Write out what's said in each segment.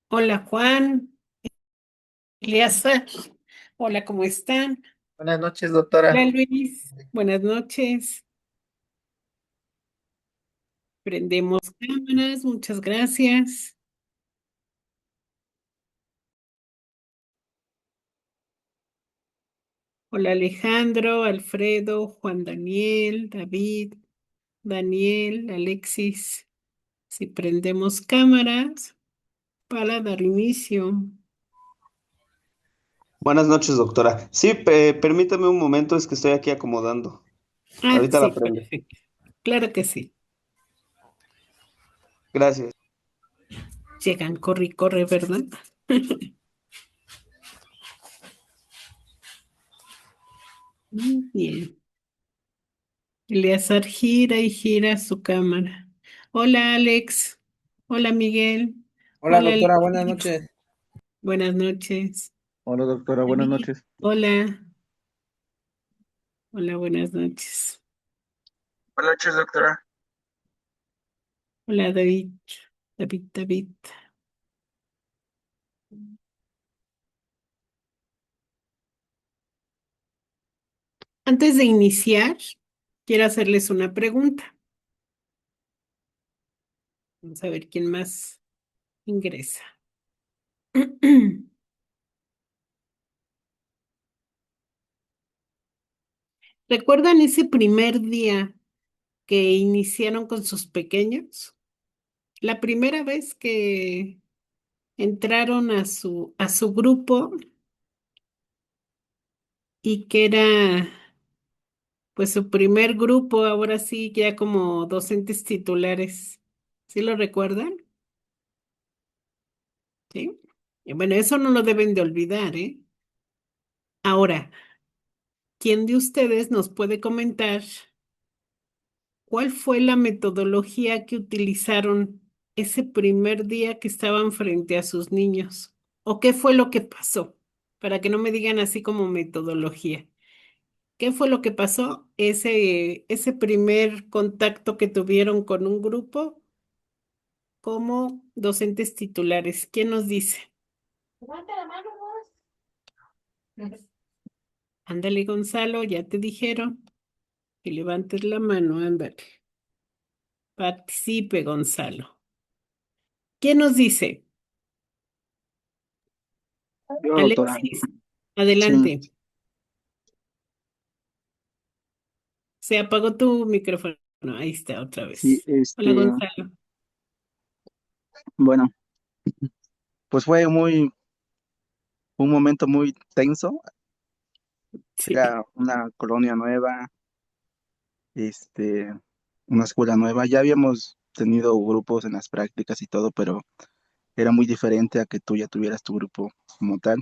Hola Juan, Eleazar. Hola, ¿cómo están? Buenas noches, Hola doctora. Luis, buenas noches. Prendemos cámaras, muchas gracias. Hola Alejandro, Alfredo, Juan Daniel, David, Daniel, Alexis. Si prendemos cámaras para dar inicio. Buenas noches, doctora. Sí, permítame un momento, es que estoy aquí acomodando. Ah, Ahorita sí, la prendo. perfecto. Claro que sí. Gracias. Llegan, corre, y corre, ¿verdad? Muy bien. Eleazar gira y gira su cámara. Hola Alex. Hola Miguel. Hola, Hola doctora, buenas Alexis. noches. Buenas noches. Hola, doctora, buenas David. noches. Hola. Hola, buenas noches. Buenas noches, doctora. Hola David. David. Antes de iniciar, quiero hacerles una pregunta. Vamos a ver quién más ingresa. ¿Recuerdan ese primer día que iniciaron con sus pequeños? La primera vez que entraron a su grupo y que era pues su primer grupo, ahora sí, ya como docentes titulares. ¿Sí lo recuerdan? Sí. Y bueno, eso no lo deben de olvidar, ¿eh? Ahora, ¿quién de ustedes nos puede comentar cuál fue la metodología que utilizaron ese primer día que estaban frente a sus niños? ¿O qué fue lo que pasó? Para que no me digan así como metodología. ¿Qué fue lo que pasó? Ese primer contacto que tuvieron con un grupo como docentes titulares. ¿Quién nos dice? Levanta la mano, vos. Ándale, Gonzalo, ya te dijeron que levantes la mano, ándale. Participe, Gonzalo. ¿Quién nos dice? Yo, doctora. Alexis, Sí, adelante. Se apagó tu micrófono. Ahí está, otra sí, vez. Hola, Gonzalo. bueno, pues fue un momento muy tenso. Sí, Era una colonia nueva, este, una escuela nueva. Ya habíamos tenido grupos en las prácticas y todo, pero era muy diferente a que tú ya tuvieras tu grupo como tal,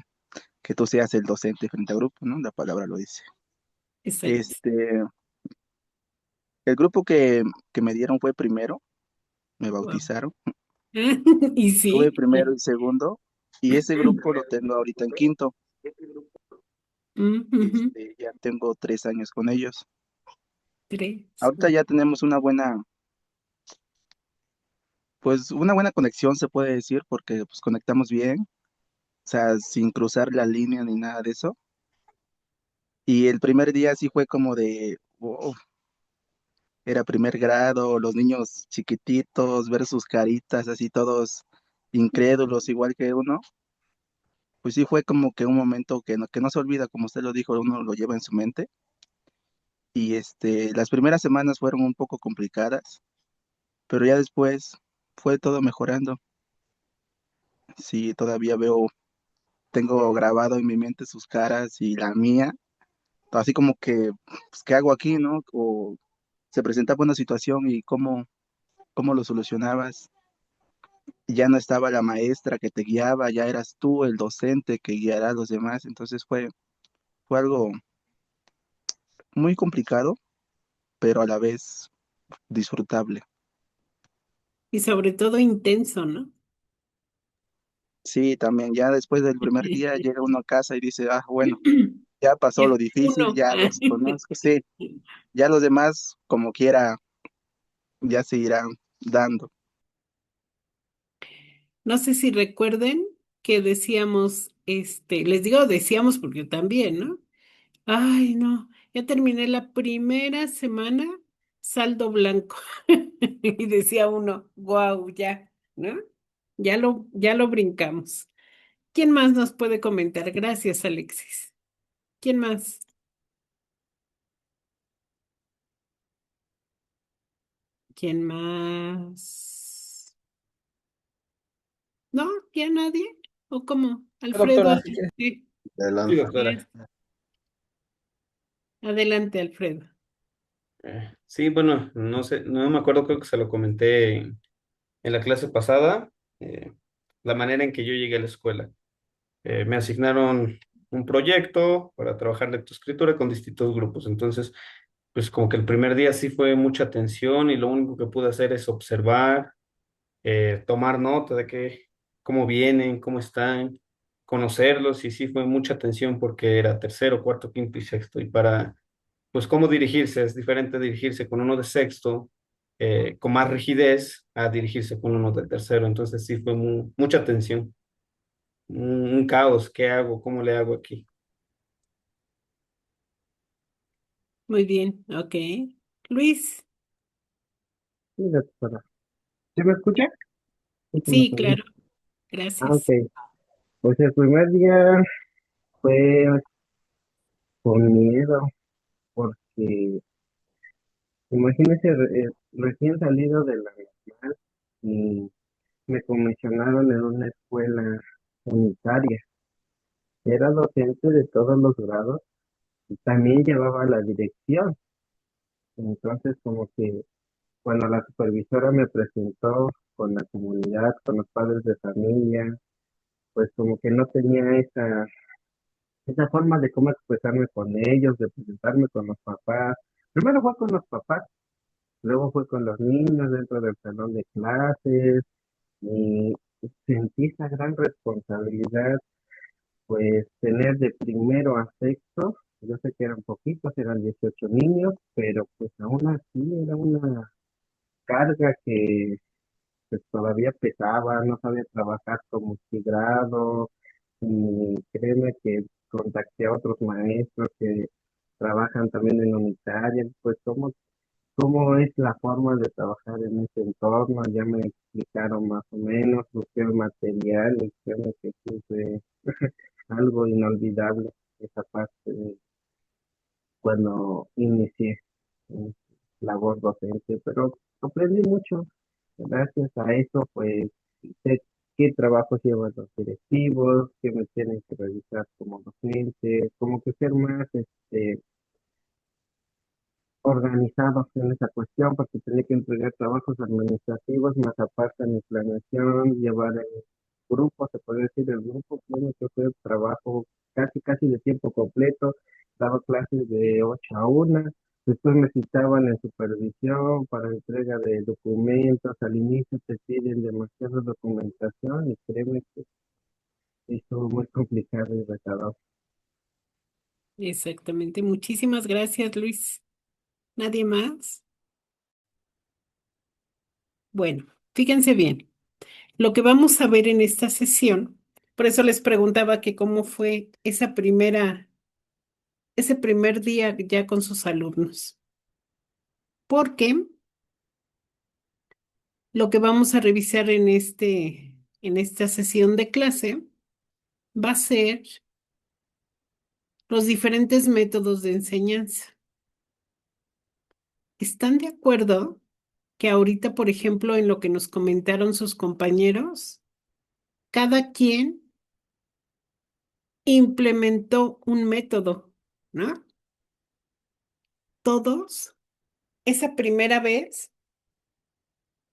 que tú seas el docente frente a grupo, ¿no? La palabra lo dice. exacto. Este, el grupo que me dieron fue primero, me Wow. bautizaron. Y Tuve sí. primero y segundo, y ese grupo lo tengo ahorita en quinto. Ujú. Ya tengo 3 años con ellos. Tres. Ahorita ya tenemos pues una buena conexión se puede decir, porque pues conectamos bien, o sea, sin cruzar la línea ni nada de eso. Y el primer día sí fue como de, wow, era primer grado, los niños chiquititos, ver sus caritas así todos incrédulos igual que uno. Pues sí fue como que un momento que no se olvida, como usted lo dijo, uno lo lleva en su mente. Y las primeras semanas fueron un poco complicadas, pero ya después fue todo mejorando. Sí, todavía tengo grabado en mi mente sus caras y la mía, así como que, pues, ¿qué hago aquí, no? O se presentaba una situación y cómo lo solucionabas. Ya no estaba la maestra que te guiaba, ya eras tú el docente que guiará a los demás. Entonces fue algo muy complicado, pero a la vez disfrutable. Y sobre todo intenso, ¿no? Sí, también ya después del primer día llega uno a casa y dice, ah, bueno, ya pasó Ya, lo difícil, uno. ya los conozco, sí, ya los demás, como quiera, ya se irán dando. No sé si recuerden que decíamos, les digo decíamos porque yo también, ¿no? Ay, no, ya terminé la primera semana, saldo blanco. Y decía uno, wow, ya, ¿no? Ya lo brincamos. ¿Quién más nos puede comentar? Gracias, Alexis. ¿Quién más? ¿Quién más? ¿No? ¿Ya nadie? ¿O cómo? Doctora, Alfredo. si quiere. Sí. Sí, Adelante. doctora. Adelante, Alfredo. Sí, bueno, no sé, no me acuerdo, creo que se lo comenté en la clase pasada, la manera en que yo llegué a la escuela. Me asignaron un proyecto para trabajar lectoescritura con distintos grupos. Entonces, pues como que el primer día sí fue mucha atención y lo único que pude hacer es observar, tomar nota de cómo vienen, cómo están, conocerlos y sí fue mucha atención porque era tercero, cuarto, quinto y sexto. Y para pues cómo dirigirse, es diferente dirigirse con uno de sexto, con más rigidez, a dirigirse con uno de tercero. Entonces sí fue mucha tensión, un caos. ¿Qué hago? ¿Cómo le hago aquí? Muy bien, ok. Luis. Sí, doctora. ¿Sí me escucha? Sí, que me Sí, perdí. claro. Ok. Gracias. Pues el primer día fue con miedo, porque imagínese recién salido de la normal y me comisionaron en una escuela unitaria. Era docente de todos los grados y también llevaba la dirección. Entonces, como que cuando la supervisora me presentó con la comunidad, con los padres de familia, pues como que no tenía esa forma de cómo expresarme con ellos, de presentarme con los papás. Primero fue con los papás, luego fue con los niños dentro del salón de clases y sentí esa gran responsabilidad, pues tener de primero a sexto, yo sé que eran poquitos, eran 18 niños, pero pues aún así era una carga que pues todavía pesaba, no sabía trabajar con multigrado, y créeme que contacté a otros maestros que trabajan también en unitaria, pues cómo es la forma de trabajar en ese entorno, ya me explicaron más o menos, busqué el material y créeme que sí fue algo inolvidable esa parte de cuando inicié mi labor docente, pero aprendí mucho. Gracias a eso, pues sé qué trabajos llevan los directivos, qué me tienen que realizar como docente, como que ser más organizados en esa cuestión, porque tenía que entregar trabajos administrativos, más aparte mi planeación, llevar el grupo, se puede decir el grupo, bueno, que fue trabajo casi de tiempo completo, daba clases de 8 a 1, después me citaban en supervisión para entrega de documentos, al inicio te piden demasiada documentación y créeme que estuvo muy complicado y retador. Exactamente. Muchísimas gracias, Luis. ¿Nadie más? Bueno, fíjense bien. Lo que vamos a ver en esta sesión, por eso les preguntaba que cómo fue ese primer día ya con sus alumnos. Porque lo que vamos a revisar en esta sesión de clase va a ser los diferentes métodos de enseñanza. ¿Están de acuerdo que ahorita, por ejemplo, en lo que nos comentaron sus compañeros, cada quien implementó un método, ¿no? Todos, esa primera vez,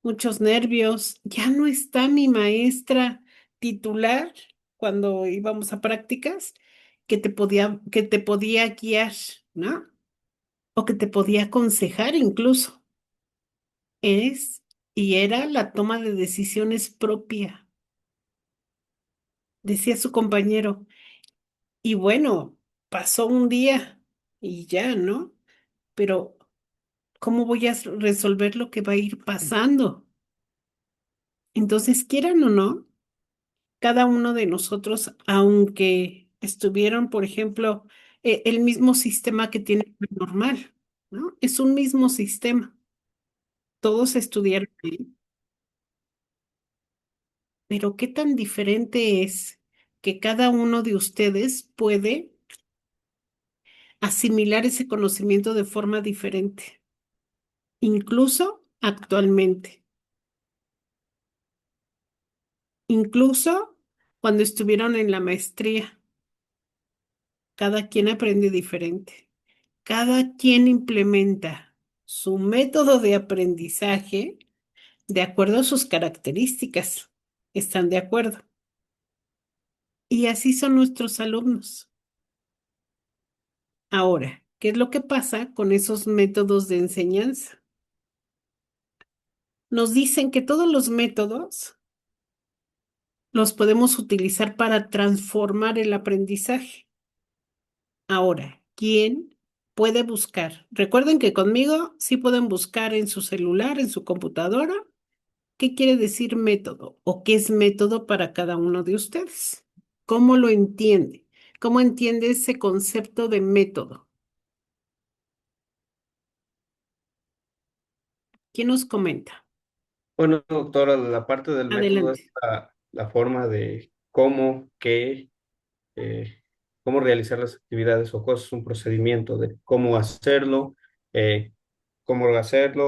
muchos nervios, ya no está mi maestra titular cuando íbamos a prácticas que te podía guiar, ¿no? O que te podía aconsejar incluso. Y era la toma de decisiones propia, decía su compañero. Y bueno, pasó un día y ya, ¿no? Pero ¿cómo voy a resolver lo que va a ir pasando? Entonces, quieran o no, cada uno de nosotros, aunque estuvieron, por ejemplo, el mismo sistema que tiene el normal, ¿no? Es un mismo sistema. Todos estudiaron ahí, pero qué tan diferente es que cada uno de ustedes puede asimilar ese conocimiento de forma diferente, incluso actualmente, incluso cuando estuvieron en la maestría. Cada quien aprende diferente. Cada quien implementa su método de aprendizaje de acuerdo a sus características. ¿Están de acuerdo? Y así son nuestros alumnos. Ahora, ¿qué es lo que pasa con esos métodos de enseñanza? Nos dicen que todos los métodos los podemos utilizar para transformar el aprendizaje. Ahora, ¿quién puede buscar? Recuerden que conmigo sí pueden buscar en su celular, en su computadora, qué quiere decir método o qué es método para cada uno de ustedes. ¿Cómo lo entiende? ¿Cómo entiende ese concepto de método? ¿Quién nos comenta? Bueno, doctora, la parte del método es Adelante. la forma de eh, cómo realizar las actividades o cosas, un procedimiento de eh, cómo hacerlo,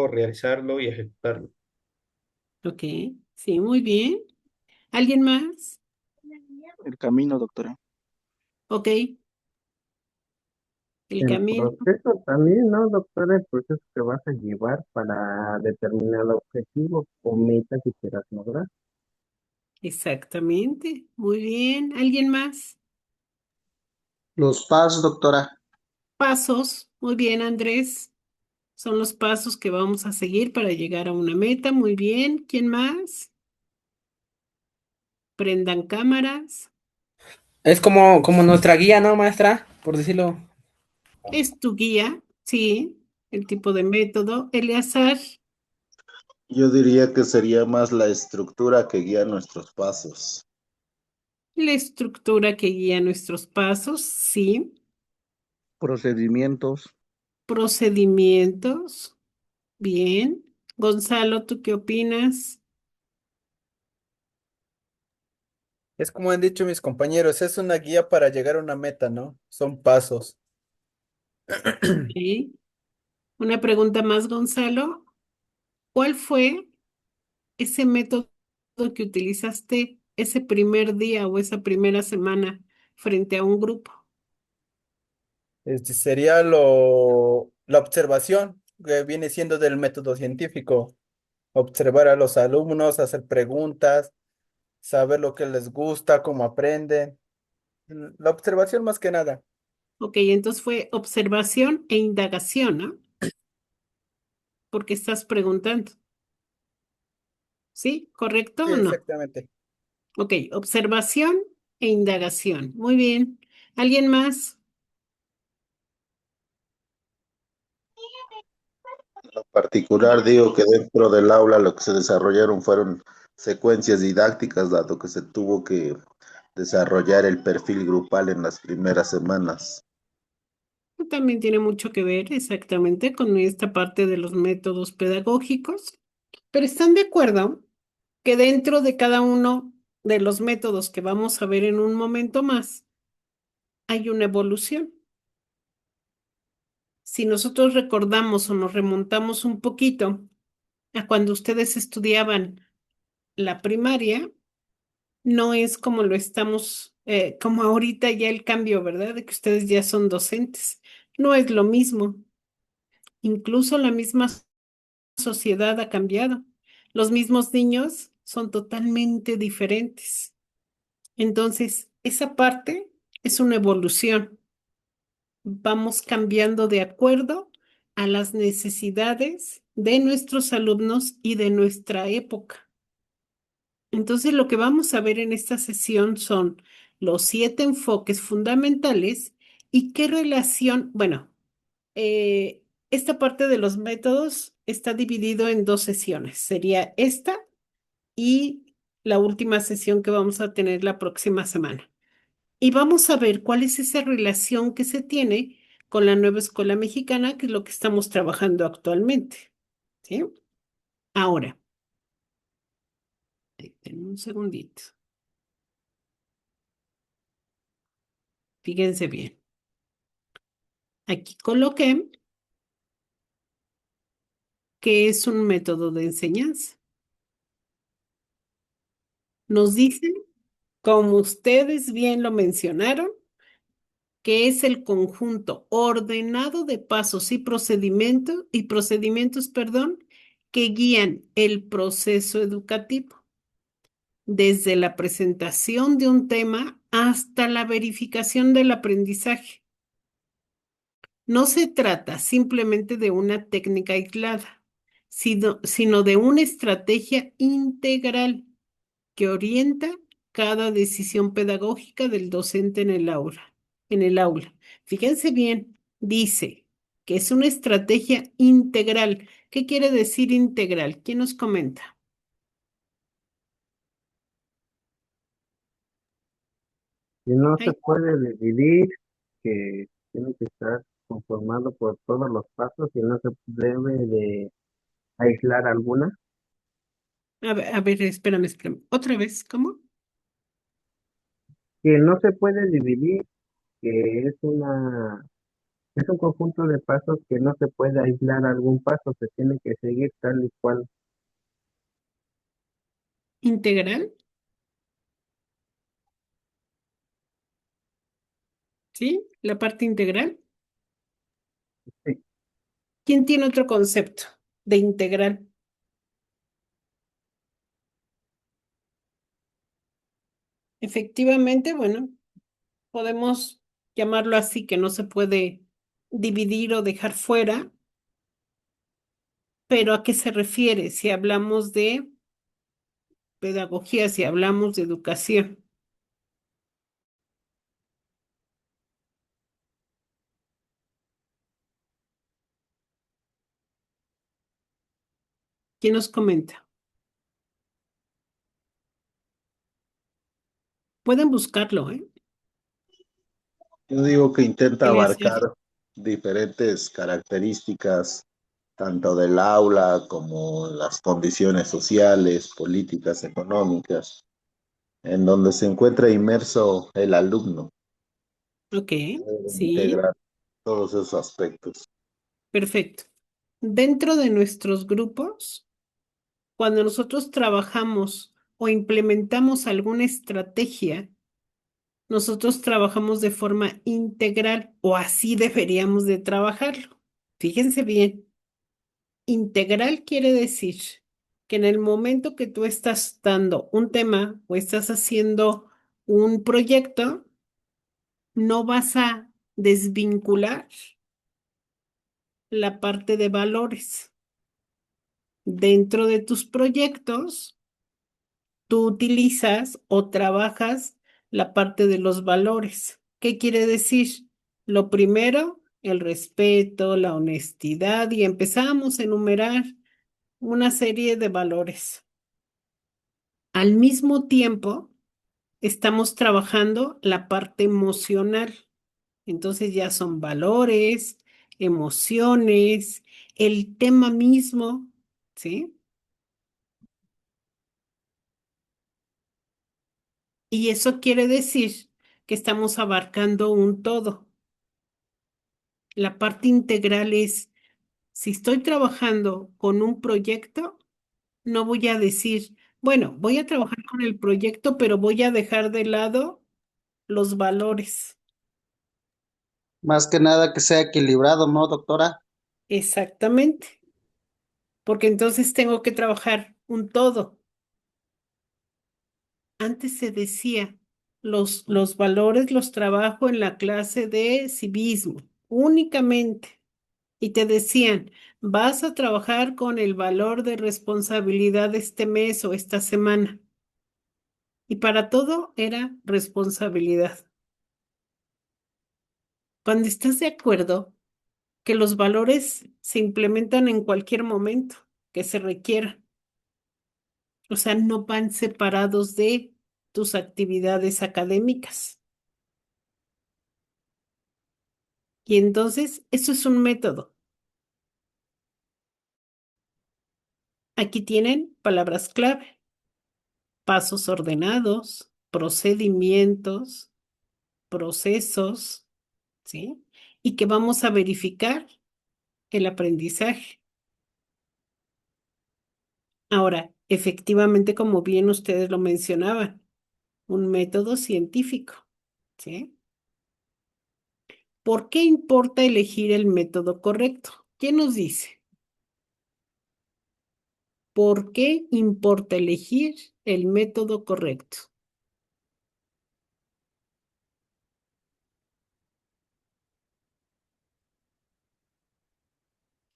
realizarlo y ejecutarlo. Ok, sí, muy bien. ¿Alguien más? El camino, doctora. Ok, el El camino. proceso también, ¿no, doctora? El proceso que vas a llevar para determinado objetivo o meta que quieras lograr. Exactamente. Muy bien. ¿Alguien más? Los pasos, doctora. Pasos. Muy bien, Andrés. Son los pasos que vamos a seguir para llegar a una meta. Muy bien. ¿Quién más? Prendan cámaras. Es como nuestra guía, ¿no, maestra? Por decirlo. Es tu guía, sí, el tipo de método. Eleazar, Yo diría que sería más la estructura que guía nuestros pasos. la estructura que guía nuestros pasos, sí. Procedimientos. Procedimientos, bien. Gonzalo, ¿tú qué opinas? Es como han dicho mis compañeros, es una guía para llegar a una meta, ¿no? Son pasos. Ok. Una pregunta más, Gonzalo. ¿Cuál fue ese método que utilizaste ese primer día o esa primera semana frente a un grupo? Sería la observación, que viene siendo del método científico. Observar a los alumnos, hacer preguntas, saber lo que les gusta, cómo aprenden. La observación más que nada. Ok, entonces fue observación e indagación, ¿no? Porque estás preguntando. ¿Sí? ¿Correcto Sí, o no? exactamente. Ok, observación e indagación. Muy bien. ¿Alguien más? En lo particular, digo que dentro del aula lo que se desarrollaron fueron secuencias didácticas, dado que se tuvo que desarrollar el perfil grupal en las primeras semanas. También tiene mucho que ver exactamente con esta parte de los métodos pedagógicos, pero ¿están de acuerdo que dentro de cada uno de los métodos que vamos a ver en un momento más hay una evolución? Si nosotros recordamos o nos remontamos un poquito a cuando ustedes estudiaban la primaria, no es como lo estamos, como ahorita ya el cambio, ¿verdad? De que ustedes ya son docentes. No es lo mismo. Incluso la misma sociedad ha cambiado. Los mismos niños son totalmente diferentes. Entonces, esa parte es una evolución. Vamos cambiando de acuerdo a las necesidades de nuestros alumnos y de nuestra época. Entonces, lo que vamos a ver en esta sesión son los 7 enfoques fundamentales y qué relación, bueno, esta parte de los métodos está dividido en 2 sesiones. Sería esta y la última sesión que vamos a tener la próxima semana. Y vamos a ver cuál es esa relación que se tiene con la nueva escuela mexicana, que es lo que estamos trabajando actualmente. ¿Sí? Ahora, denme un segundito. Fíjense bien. Aquí coloqué que es un método de enseñanza. Nos dicen, como ustedes bien lo mencionaron, que es el conjunto ordenado de pasos y procedimientos, perdón, que guían el proceso educativo, desde la presentación de un tema hasta la verificación del aprendizaje. No se trata simplemente de una técnica aislada, sino de una estrategia integral que orienta cada decisión pedagógica del docente en el aula. Fíjense bien, dice que es una estrategia integral. ¿Qué quiere decir integral? ¿Quién nos comenta? Y no se Ay, puede dividir, que tiene que estar conformado por todos los pasos y no se debe de aislar alguna. a ver, espérame. Otra vez, ¿cómo? Que no se puede dividir, que es un conjunto de pasos que no se puede aislar algún paso, se tiene que seguir tal y cual. Integral, ¿sí? La parte integral. Sí, ¿Quién tiene otro concepto de integral? Efectivamente, bueno, podemos llamarlo así, que no se puede dividir o dejar fuera, pero ¿a qué se refiere si hablamos de pedagogía, si hablamos de educación? ¿Quién nos comenta? Pueden buscarlo, ¿eh? Yo digo que intenta Eliezer. abarcar diferentes características, tanto del aula como las condiciones sociales, políticas, económicas, en donde se encuentra inmerso el alumno. Ok, Debe sí, integrar todos esos aspectos. perfecto. Dentro de nuestros grupos, cuando nosotros trabajamos o implementamos alguna estrategia, nosotros trabajamos de forma integral o así deberíamos de trabajarlo. Fíjense bien, integral quiere decir que en el momento que tú estás dando un tema o estás haciendo un proyecto, no vas a desvincular la parte de valores. Dentro de tus proyectos, tú utilizas o trabajas la parte de los valores. ¿Qué quiere decir? Lo primero, el respeto, la honestidad y empezamos a enumerar una serie de valores. Al mismo tiempo, estamos trabajando la parte emocional. Entonces ya son valores, emociones, el tema mismo, ¿sí? Y eso quiere decir que estamos abarcando un todo. La parte integral es, si estoy trabajando con un proyecto, no voy a decir, bueno, voy a trabajar con el proyecto, pero voy a dejar de lado los valores. Más que nada que sea equilibrado, ¿no, doctora? Exactamente, porque entonces tengo que trabajar un todo. Antes se decía, los valores los trabajo en la clase de civismo, únicamente. Y te decían, vas a trabajar con el valor de responsabilidad este mes o esta semana. Y para todo era responsabilidad. Cuando estás de acuerdo que los valores se implementan en cualquier momento que se requiera. O sea, no van separados de tus actividades académicas. Y entonces, eso es un método. Aquí tienen palabras clave, pasos ordenados, procedimientos, procesos, ¿sí? Y que vamos a verificar el aprendizaje. Ahora, efectivamente, como bien ustedes lo mencionaban, un método científico, ¿sí? ¿Por qué importa elegir el método correcto? ¿Quién nos dice? ¿Por qué importa elegir el método correcto?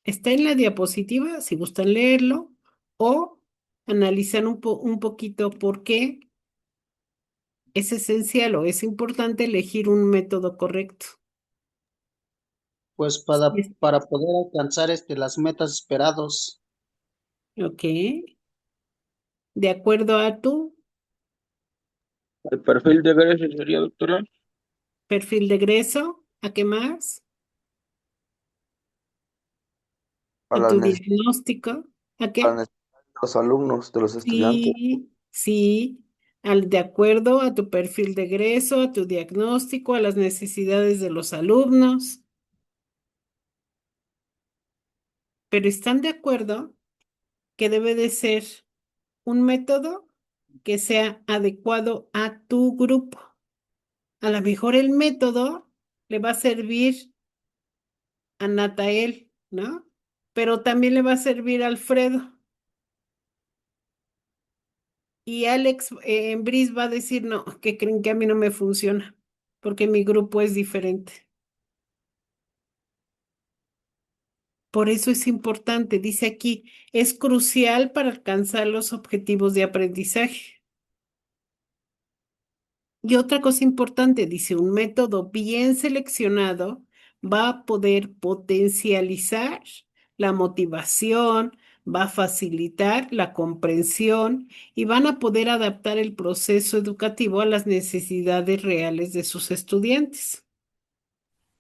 Está en la diapositiva, si gustan leerlo, o analizar un poquito por qué es esencial o es importante elegir un método correcto. Pues Es- para poder alcanzar las metas esperados. Ok, de acuerdo a tu El perfil de egreso sería, doctora, perfil de egreso, ¿a qué más? a A las tu necesidades diagnóstico, ¿a qué? de los alumnos, de los estudiantes. Sí, sí, de acuerdo a tu perfil de egreso, a tu diagnóstico, a las necesidades de los alumnos, pero están de acuerdo que debe de ser un método que sea adecuado a tu grupo. A lo mejor el método le va a servir a Natael, ¿no? Pero también le va a servir a Alfredo. Y Alex en Bris va a decir, no, que creen que a mí no me funciona, porque mi grupo es diferente. Por eso es importante, dice aquí, es crucial para alcanzar los objetivos de aprendizaje. Y otra cosa importante, dice, un método bien seleccionado va a poder potencializar la motivación, va a facilitar la comprensión y van a poder adaptar el proceso educativo a las necesidades reales de sus estudiantes.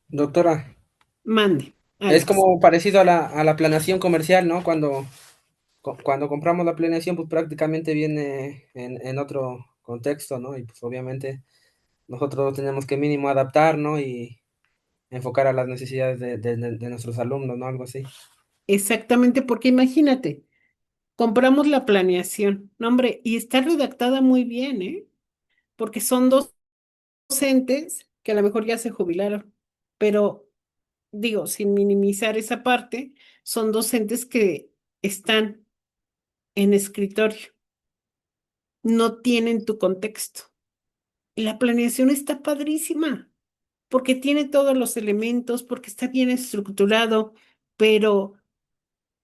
Doctora, Mande, es Alex. como parecido a la planeación comercial, ¿no? Cuando compramos la planeación, pues prácticamente viene en otro contexto, ¿no? Y pues obviamente nosotros tenemos que mínimo adaptar, ¿no? Y enfocar a las necesidades de nuestros alumnos, ¿no? Algo así. Exactamente, porque imagínate, compramos la planeación, no, hombre, y está redactada muy bien, ¿eh? Porque son dos docentes que a lo mejor ya se jubilaron, pero digo, sin minimizar esa parte, son docentes que están en escritorio, no tienen tu contexto. Y la planeación está padrísima, porque tiene todos los elementos, porque está bien estructurado, pero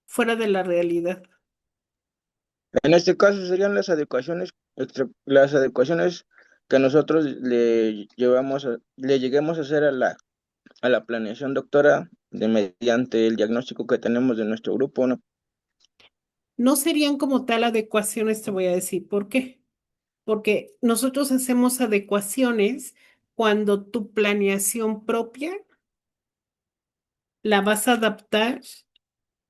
fuera de la realidad. en este caso serían las adecuaciones, las adecuaciones que nosotros le lleguemos a hacer a la planeación, doctora, mediante el diagnóstico que tenemos de nuestro grupo, ¿no? No serían como tal adecuaciones, te voy a decir por qué. Porque nosotros hacemos adecuaciones cuando tu planeación propia la vas a adaptar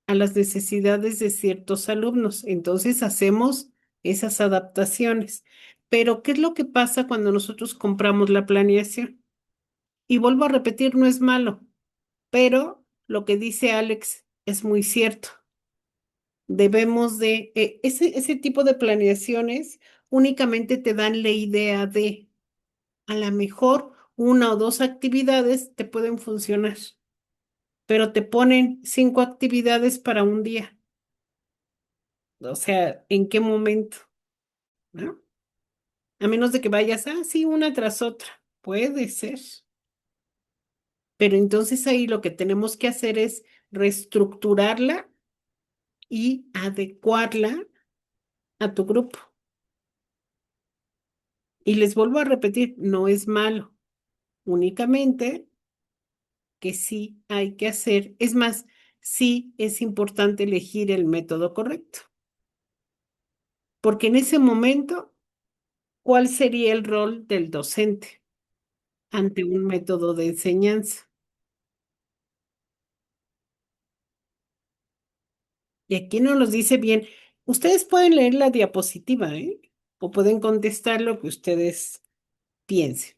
a las necesidades de ciertos alumnos. Entonces hacemos esas adaptaciones. Pero, ¿qué es lo que pasa cuando nosotros compramos la planeación? Y vuelvo a repetir, no es malo, pero lo que dice Alex es muy cierto. Debemos de, ese tipo de planeaciones únicamente te dan la idea de, a lo mejor una o dos actividades te pueden funcionar, pero te ponen 5 actividades para un día. O sea, ¿en qué momento? ¿No? A menos de que vayas, sí, una tras otra. Puede ser. Pero entonces ahí lo que tenemos que hacer es reestructurarla y adecuarla a tu grupo. Y les vuelvo a repetir, no es malo, únicamente que sí hay que hacer. Es más, sí es importante elegir el método correcto. Porque en ese momento, ¿cuál sería el rol del docente ante un método de enseñanza? Y aquí nos los dice bien. Ustedes pueden leer la diapositiva, ¿eh? O pueden contestar lo que ustedes piensen.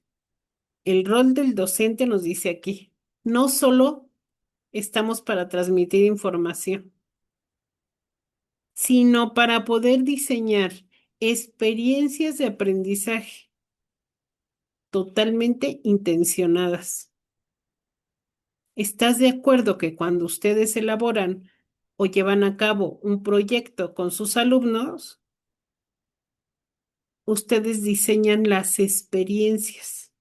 El rol del docente nos dice aquí, no solo estamos para transmitir información, sino para poder diseñar experiencias de aprendizaje totalmente intencionadas. ¿Estás de acuerdo que cuando ustedes elaboran o llevan a cabo un proyecto con sus alumnos, ustedes diseñan las experiencias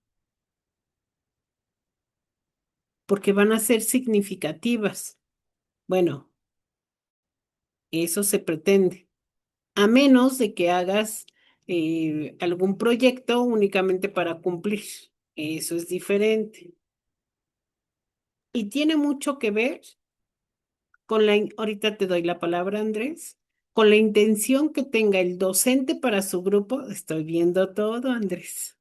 porque van a ser significativas? Bueno, eso se pretende, a menos de que hagas algún proyecto únicamente para cumplir. Eso es diferente. Y tiene mucho que ver con ahorita te doy la palabra, Andrés, con la intención que tenga el docente para su grupo. Estoy viendo todo, Andrés.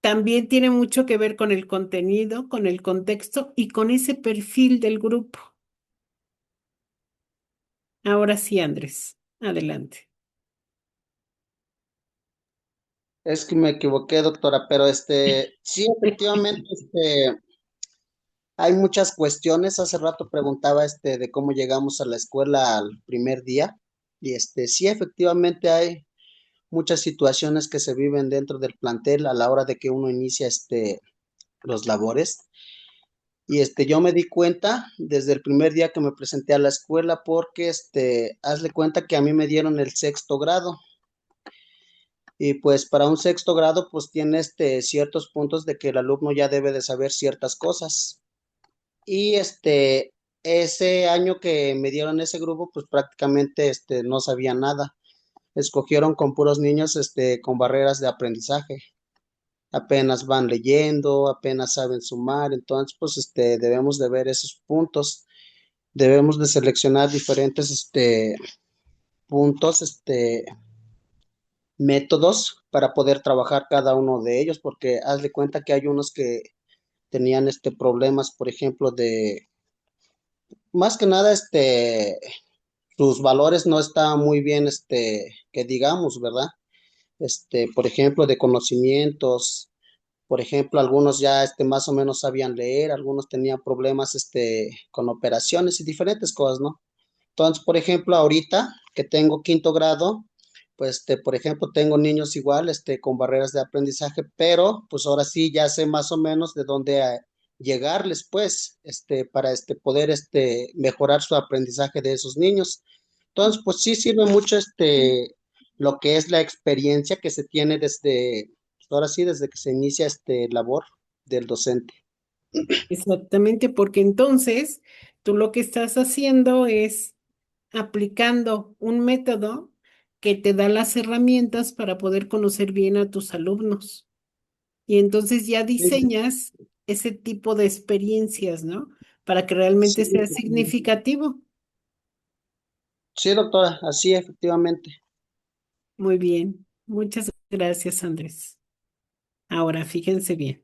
También tiene mucho que ver con el contenido, con el contexto y con ese perfil del grupo. Ahora sí, Andrés, adelante. Es que me equivoqué, doctora, pero sí, efectivamente, hay muchas cuestiones. Hace rato preguntaba de cómo llegamos a la escuela al primer día. Y sí, efectivamente hay muchas situaciones que se viven dentro del plantel a la hora de que uno inicia los labores. Y yo me di cuenta desde el primer día que me presenté a la escuela porque hazle cuenta que a mí me dieron el sexto grado. Y pues para un sexto grado pues tiene ciertos puntos de que el alumno ya debe de saber ciertas cosas. Y ese año que me dieron ese grupo pues prácticamente no sabía nada. Escogieron con puros niños con barreras de aprendizaje. Apenas van leyendo, apenas saben sumar, entonces pues debemos de ver esos puntos. Debemos de seleccionar diferentes puntos, métodos para poder trabajar cada uno de ellos, porque haz de cuenta que hay unos que tenían problemas, por ejemplo, más que nada, sus valores no estaban muy bien, que digamos, ¿verdad? Por ejemplo, de conocimientos, por ejemplo, algunos ya más o menos sabían leer, algunos tenían problemas con operaciones y diferentes cosas, ¿no? Entonces, por ejemplo, ahorita que tengo quinto grado, pues, por ejemplo, tengo niños igual, con barreras de aprendizaje, pero pues ahora sí ya sé más o menos de dónde llegarles, pues, para poder mejorar su aprendizaje de esos niños. Entonces, pues sí sirve mucho lo que es la experiencia que se tiene desde, pues, ahora sí, desde que se inicia labor del docente. Exactamente, porque entonces tú lo que estás haciendo es aplicando un método que te da las herramientas para poder conocer bien a tus alumnos. Y entonces ya Sí, diseñas ese tipo de experiencias, ¿no? Para que sí, realmente sea significativo. sí, doctora, así efectivamente. Muy bien. Muchas gracias, Andrés. Ahora, fíjense bien.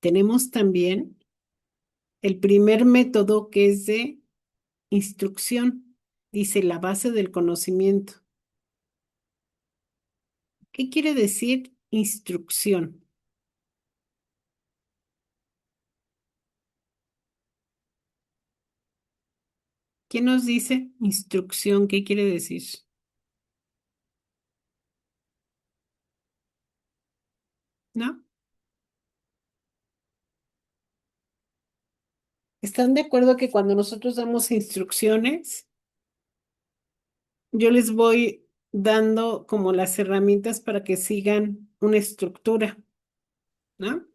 Tenemos también el primer método que es de instrucción. Dice la base del conocimiento. ¿Qué quiere decir instrucción? ¿Quién nos dice instrucción? ¿Qué quiere decir? ¿No? ¿Están de acuerdo que cuando nosotros damos instrucciones, yo les voy dando como las herramientas para que sigan una estructura, ¿no?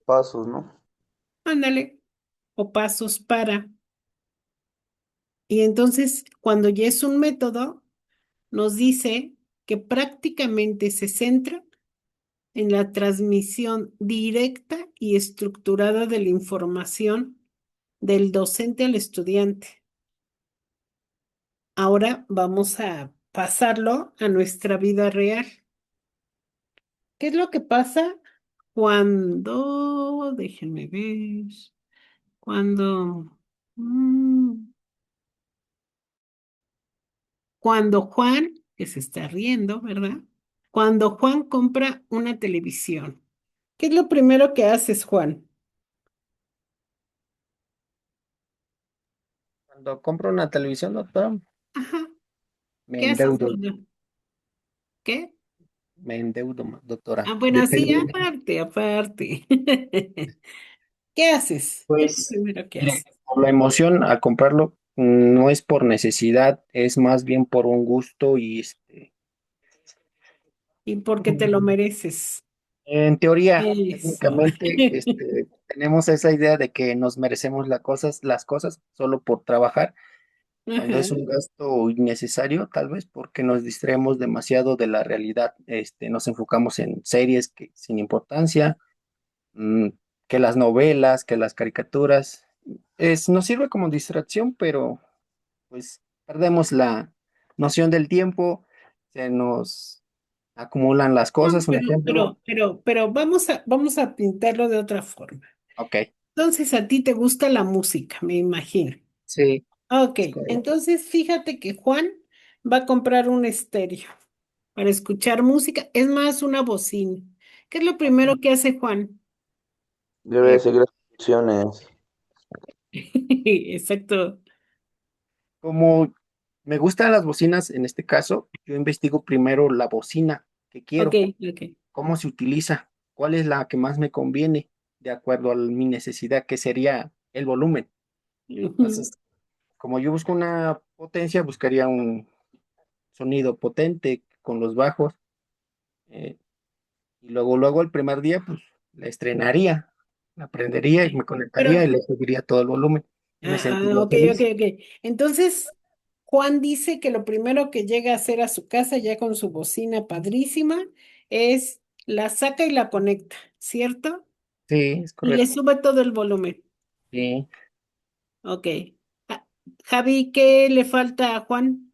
Pasos, ¿no? Ándale, o pasos para. Y entonces, cuando ya es un método, nos dice que prácticamente se centra en la transmisión directa y estructurada de la información del docente al estudiante. Ahora vamos a pasarlo a nuestra vida real. ¿Qué es lo que pasa cuando, déjenme ver, cuando, mm, cuando Juan, que se está riendo, ¿verdad? Cuando Juan compra una televisión, ¿qué es lo primero que haces, Juan? Cuando compro una televisión, doctora, Ajá, me ¿qué haces endeudo, cuando? ¿Qué? me endeudo, doctora. Ah, bueno, sí, Depende. aparte, aparte. ¿Qué haces? ¿Qué es lo Pues, primero que mire, haces? por la emoción al comprarlo no es por necesidad, es más bien por un gusto y Y porque te lo mereces. en teoría, Eso. técnicamente, tenemos esa idea de que nos merecemos las cosas solo por trabajar, cuando Ajá. es un gasto innecesario, tal vez porque nos distraemos demasiado de la realidad, nos enfocamos en series que sin importancia, mm, que las novelas, que las caricaturas, nos sirve como distracción, pero pues perdemos la noción del tiempo, se nos acumulan las No, cosas, un ejemplo, pero vamos a pintarlo de otra forma. ok, Entonces, a ti te gusta la música, me imagino. sí, Ok, es correcto. entonces fíjate que Juan va a comprar un estéreo para escuchar música, es más, una bocina. ¿Qué es lo primero que hace Juan? Debe Eh, seguir las instrucciones. Exacto. Como me gustan las bocinas, en este caso, yo investigo primero la bocina que Ok, quiero, ok. cómo se utiliza, cuál es la que más me conviene, de acuerdo a mi necesidad, que sería el volumen. Ujú. Entonces, como yo busco una potencia, buscaría un sonido potente con los bajos, eh, y luego el primer día, pues la estrenaría, la prendería y me conectaría y Pero, le subiría todo el volumen y me sentiría ok, ok, feliz. ok. Entonces, Juan dice que lo primero que llega a hacer a su casa ya con su bocina padrísima es la saca y la conecta, ¿cierto? Sí, es Y le correcto. sube todo el volumen. Sí. Ok. Ja- Javi, ¿qué le falta a Juan?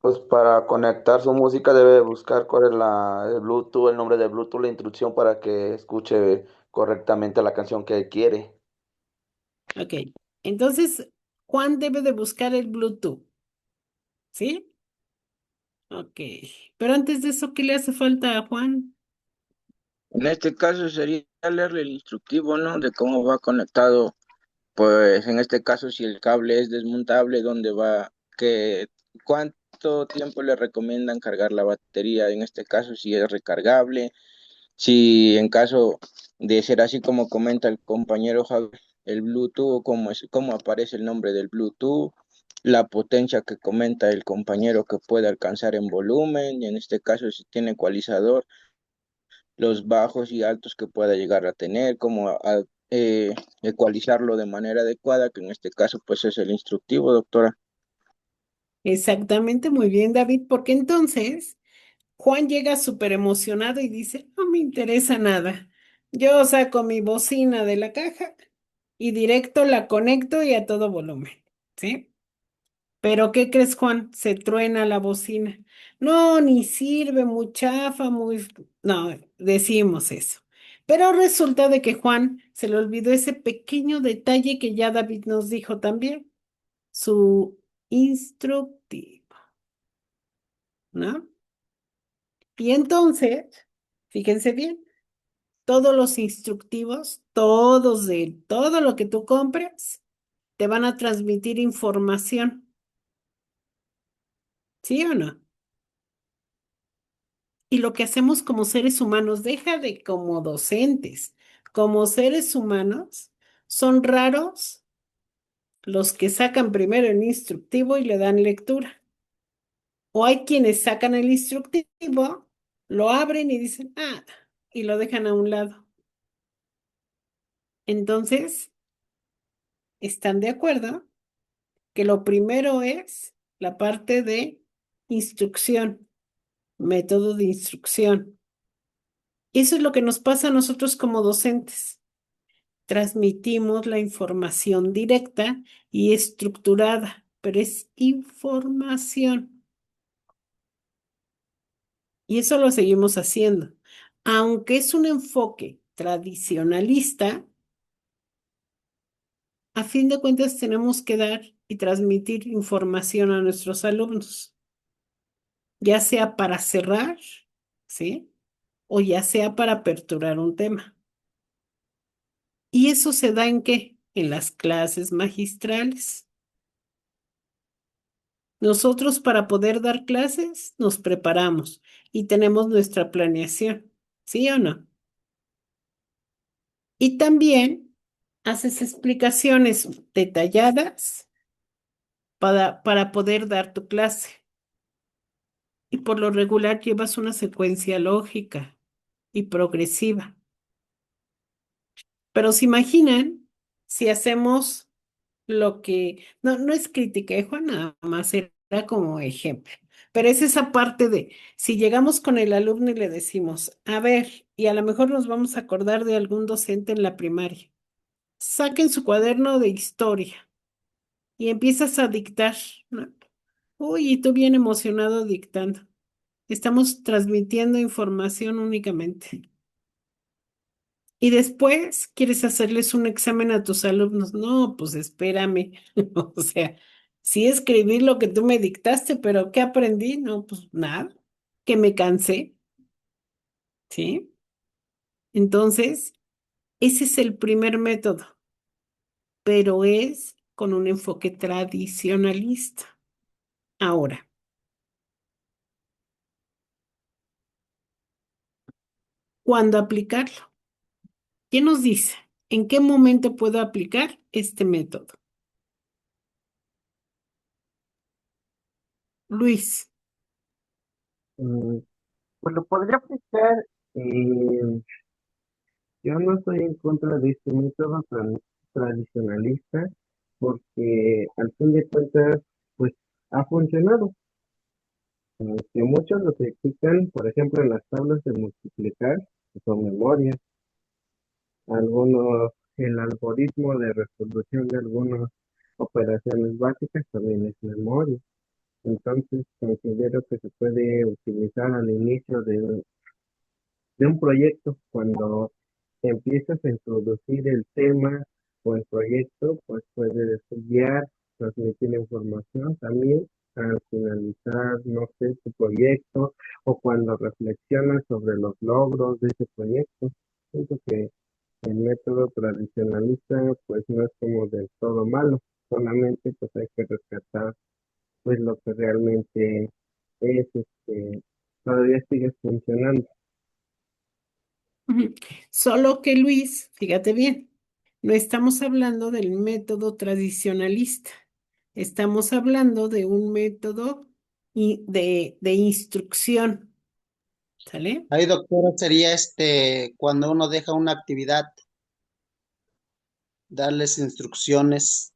Pues para conectar su música debe buscar cuál es el Bluetooth, el nombre del Bluetooth, la instrucción para que escuche correctamente la canción que quiere. Ok. Entonces, Juan debe de buscar el Bluetooth, ¿sí? Ok. Pero antes de eso, ¿qué le hace falta a Juan? En este caso sería leerle el instructivo, ¿no? De cómo va conectado, pues en este caso si el cable es desmontable, dónde va, que cuánto tiempo le recomiendan cargar la batería, en este caso si es recargable, si en caso de ser así como comenta el compañero Javi, el Bluetooth, cómo aparece el nombre del Bluetooth, la potencia que comenta el compañero que puede alcanzar en volumen, y en este caso si tiene ecualizador, los bajos y altos que pueda llegar a tener, ecualizarlo de manera adecuada, que en este caso pues es el instructivo, doctora. Exactamente, muy bien, David, porque entonces Juan llega súper emocionado y dice, no me interesa nada. Yo saco mi bocina de la caja y directo la conecto y a todo volumen, ¿sí? Pero ¿qué crees, Juan? Se truena la bocina. No, ni sirve, muy chafa, muy... No, decimos eso. Pero resulta de que Juan se le olvidó ese pequeño detalle que ya David nos dijo también, su instructivo, ¿no? Y entonces, fíjense bien, todos los instructivos, todos de todo lo que tú compres, te van a transmitir información, ¿sí o no? Y lo que hacemos como seres humanos, deja de como docentes, como seres humanos, son raros los que sacan primero el instructivo y le dan lectura. O hay quienes sacan el instructivo, lo abren y dicen, ah, y lo dejan a un lado. Entonces, ¿están de acuerdo? Que lo primero es la parte de instrucción, método de instrucción. Eso es lo que nos pasa a nosotros como docentes. Transmitimos la información directa y estructurada pero es información. Y eso lo seguimos haciendo. Aunque es un enfoque tradicionalista, a fin de cuentas tenemos que dar y transmitir información a nuestros alumnos, ya sea para cerrar, ¿sí? O ya sea para aperturar un tema. ¿Y eso se da en qué? En las clases magistrales. Nosotros para poder dar clases nos preparamos y tenemos nuestra planeación, ¿sí o no? Y también haces explicaciones detalladas para poder dar tu clase. Y por lo regular llevas una secuencia lógica y progresiva. Pero se imaginan si hacemos lo que, no, no es crítica, Juan, nada más era como ejemplo. Pero es esa parte de, si llegamos con el alumno y le decimos, a ver, y a lo mejor nos vamos a acordar de algún docente en la primaria, saquen su cuaderno de historia y empiezas a dictar, ¿no? Uy, y tú bien emocionado dictando. Estamos transmitiendo información únicamente. Y después quieres hacerles un examen a tus alumnos. No, pues espérame. O sea, sí escribí lo que tú me dictaste, pero ¿qué aprendí? No, pues nada, que me cansé, ¿sí? Entonces, ese es el primer método, pero es con un enfoque tradicionalista. Ahora, ¿cuándo aplicarlo? ¿Quién nos dice? ¿En qué momento puedo aplicar este método? Luis. Mm, pues lo podría aplicar. eh, yo no estoy en contra de este método tradicionalista porque al fin de cuentas, pues ha funcionado. Que muchos lo critican, por ejemplo, en las tablas de multiplicar, que son memorias, algunos, el algoritmo de resolución de algunas operaciones básicas también es memoria. Entonces, considero que se puede utilizar al inicio de un proyecto, cuando empiezas a introducir el tema o el proyecto, pues puedes guiar, transmitir la información también al finalizar, no sé, tu proyecto o cuando reflexionas sobre los logros de ese proyecto. Siento que el método tradicionalista pues no es como del todo malo, solamente pues hay que rescatar pues lo que realmente es, todavía sigue funcionando. Ujú. Solo que Luis, fíjate bien, no estamos hablando del método tradicionalista, estamos hablando de un método de instrucción, ¿sale? Ahí, doctora, sería cuando uno deja una actividad, darles instrucciones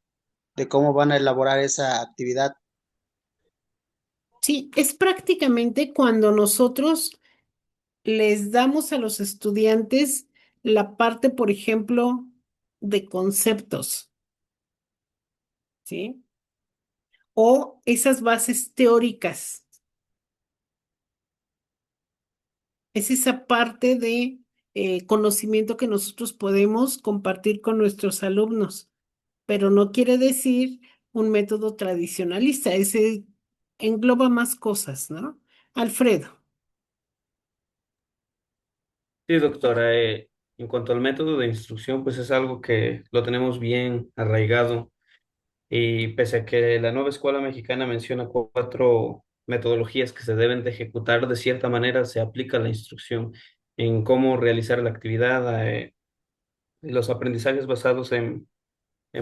de cómo van a elaborar esa actividad. Sí, es prácticamente cuando nosotros les damos a los estudiantes la parte, por ejemplo, de conceptos, ¿sí? O esas bases teóricas. Es esa parte de conocimiento que nosotros podemos compartir con nuestros alumnos, pero no quiere decir un método tradicionalista, ese engloba más cosas, ¿no? Alfredo. Sí, doctora, en cuanto al método de instrucción, pues es algo que lo tenemos bien arraigado y pese a que la nueva escuela mexicana menciona cuatro metodologías que se deben de ejecutar, de cierta manera se aplica la instrucción en cómo realizar la actividad, los aprendizajes basados en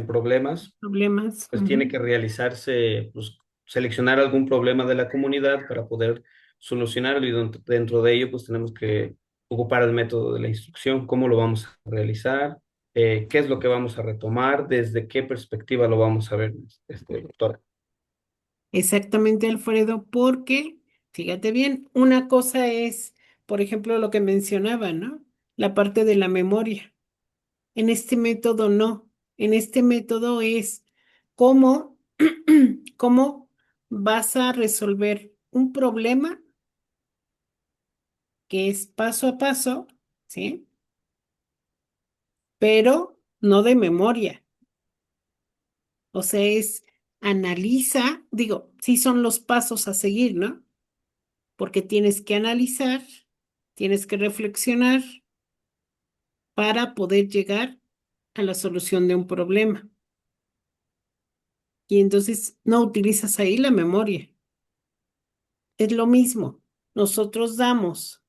problemas, Problemas. pues tiene que realizarse, pues seleccionar algún problema de la comunidad para poder solucionarlo y dentro de ello, pues tenemos que ocupar el método de la instrucción, cómo lo vamos a realizar, qué es lo que vamos a retomar, desde qué perspectiva lo vamos a ver, doctora. Exactamente, Alfredo, porque, fíjate bien, una cosa es, por ejemplo, lo que mencionaba, ¿no? La parte de la memoria. En este método no. En este método es cómo cómo vas a resolver un problema que es paso a paso, ¿sí? Pero no de memoria. O sea, es analiza, digo, sí son los pasos a seguir, ¿no? Porque tienes que analizar, tienes que reflexionar para poder llegar a la solución de un problema. Y entonces no utilizas ahí la memoria. Es lo mismo. Nosotros damos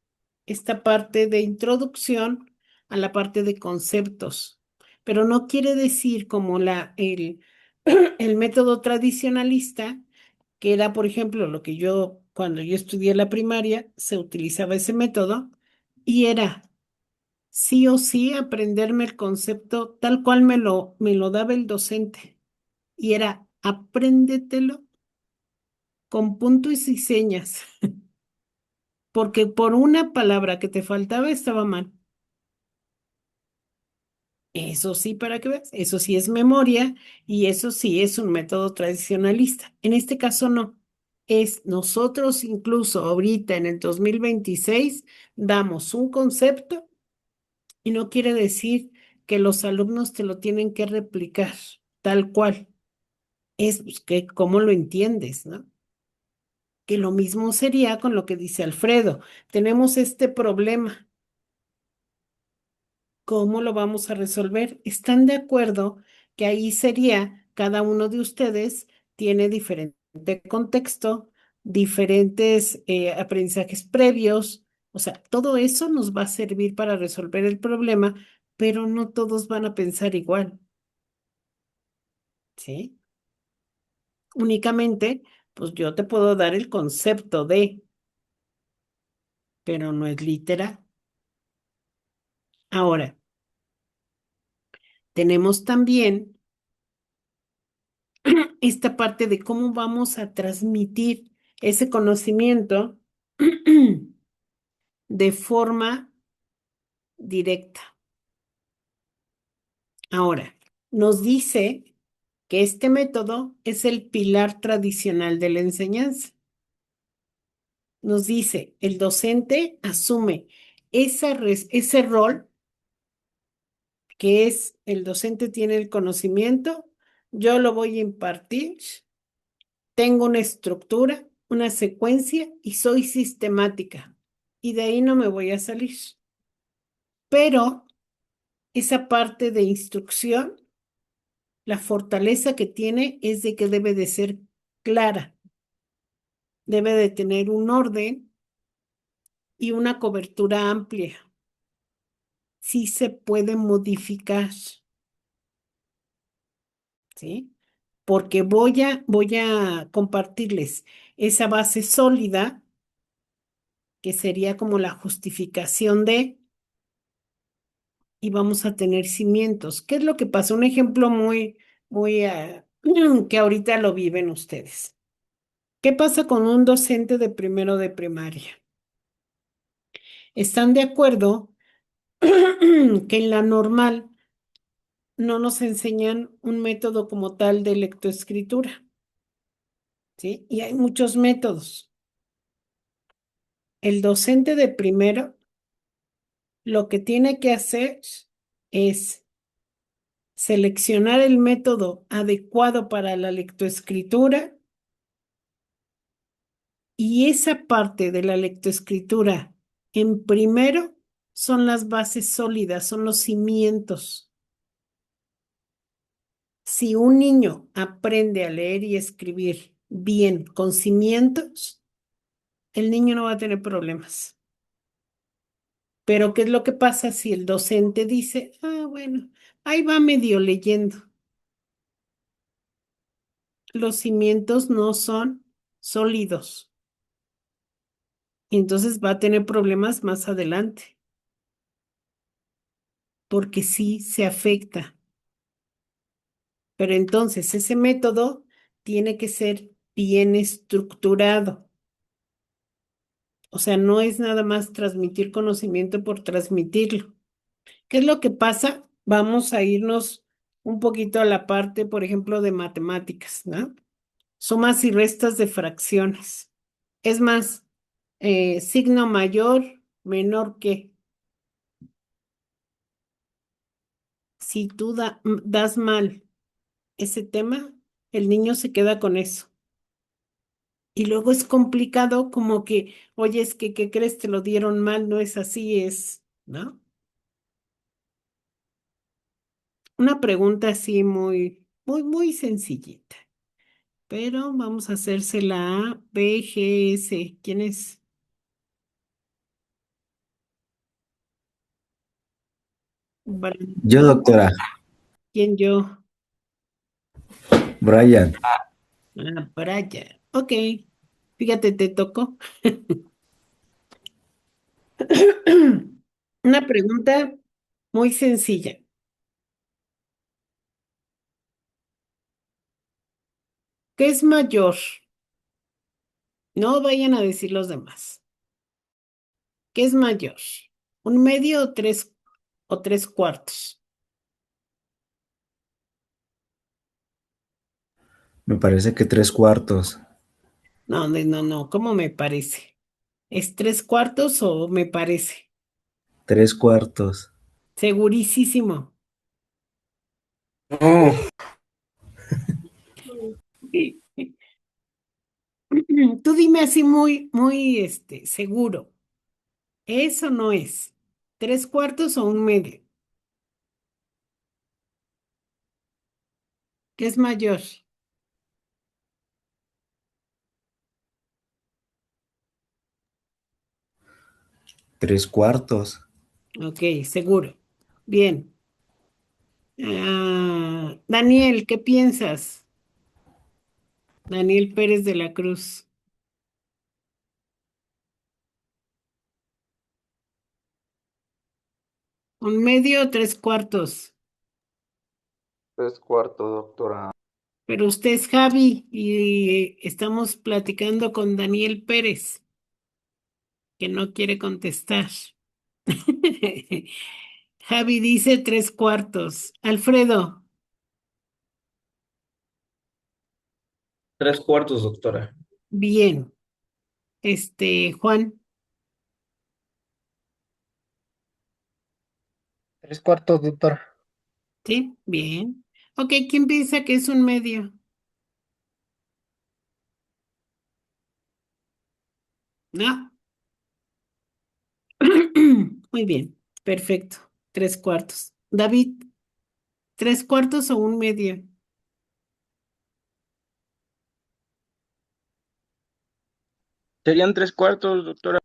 esta parte de introducción a la parte de conceptos, pero no quiere decir como el método tradicionalista, que era, por ejemplo, lo que yo, cuando yo estudié la primaria, se utilizaba ese método y era sí o sí aprenderme el concepto tal cual me lo daba el docente. Y era apréndetelo con puntos y señas, porque por una palabra que te faltaba estaba mal. Eso sí, para que veas, eso sí es memoria y eso sí es un método tradicionalista. En este caso no. Es nosotros incluso ahorita en el 2026 damos un concepto y no quiere decir que los alumnos te lo tienen que replicar tal cual. Es pues, que cómo lo entiendes, ¿no? Que lo mismo sería con lo que dice Alfredo. Tenemos este problema. ¿Cómo lo vamos a resolver? ¿Están de acuerdo que ahí sería cada uno de ustedes tiene diferente contexto, diferentes aprendizajes previos? O sea, todo eso nos va a servir para resolver el problema, pero no todos van a pensar igual, ¿sí? Únicamente, pues yo te puedo dar el concepto de, pero no es literal. Ahora, tenemos también esta parte de cómo vamos a transmitir ese conocimiento de forma directa. Ahora, nos dice que este método es el pilar tradicional de la enseñanza. Nos dice, el docente asume ese rol que es el docente tiene el conocimiento, yo lo voy a impartir. Tengo una estructura, una secuencia y soy sistemática. Y de ahí no me voy a salir. Pero esa parte de instrucción, la fortaleza que tiene es de que debe de ser clara, debe de tener un orden y una cobertura amplia. Sí se puede modificar, ¿sí? Porque voy a compartirles esa base sólida que sería como la justificación de y vamos a tener cimientos. ¿Qué es lo que pasa? Un ejemplo muy que ahorita lo viven ustedes. ¿Qué pasa con un docente de primero de primaria? ¿Están de acuerdo que en la normal no nos enseñan un método como tal de lectoescritura? ¿Sí? Y hay muchos métodos. El docente de primero lo que tiene que hacer es seleccionar el método adecuado para la lectoescritura y esa parte de la lectoescritura en primero son las bases sólidas, son los cimientos. Si un niño aprende a leer y escribir bien con cimientos, el niño no va a tener problemas. Pero ¿qué es lo que pasa si el docente dice, bueno, ahí va medio leyendo? Los cimientos no son sólidos y entonces va a tener problemas más adelante, porque sí se afecta. Pero entonces ese método tiene que ser bien estructurado. O sea, no es nada más transmitir conocimiento por transmitirlo. ¿Qué es lo que pasa? Vamos a irnos un poquito a la parte, por ejemplo, de matemáticas, ¿no? Sumas y restas de fracciones. Es más, signo mayor, menor que. Si tú das mal ese tema, el niño se queda con eso. Y luego es complicado como que, oye, es que, ¿qué crees? Te lo dieron mal, no es así, es, ¿no? Una pregunta así muy, muy, muy sencillita. Pero vamos a hacérsela a BGS. ¿Quién es? Yo, Brandon. doctora, ¿Quién yo? Brian. Ah, Brian. Ok. Fíjate, te tocó. Una pregunta muy sencilla. ¿Qué es mayor? No vayan a decir los demás. ¿Qué es mayor? ¿Un medio o tres cuartos? Me parece que 3 cuartos. No, no, no, no. ¿Cómo me parece? ¿Es tres cuartos o me parece? 3 cuartos. Segurísimo. No, Tú dime así muy, muy, seguro. Eso no es. ¿Tres cuartos o un medio? ¿Qué es mayor? 3 cuartos. Ok, seguro. Bien. Daniel, ¿qué piensas? Daniel Pérez de la Cruz. ¿Un medio o tres cuartos? 3 cuartos, doctora. Pero usted es Javi y estamos platicando con Daniel Pérez, que no quiere contestar. Javi dice tres cuartos. Alfredo, 3 cuartos, doctora. bien. Juan, 3 cuartos, doctor. sí, bien. Ok, ¿quién piensa que es un medio? No. Muy bien, perfecto. Tres cuartos. David, ¿tres cuartos o un medio? Serían 3 cuartos, doctora.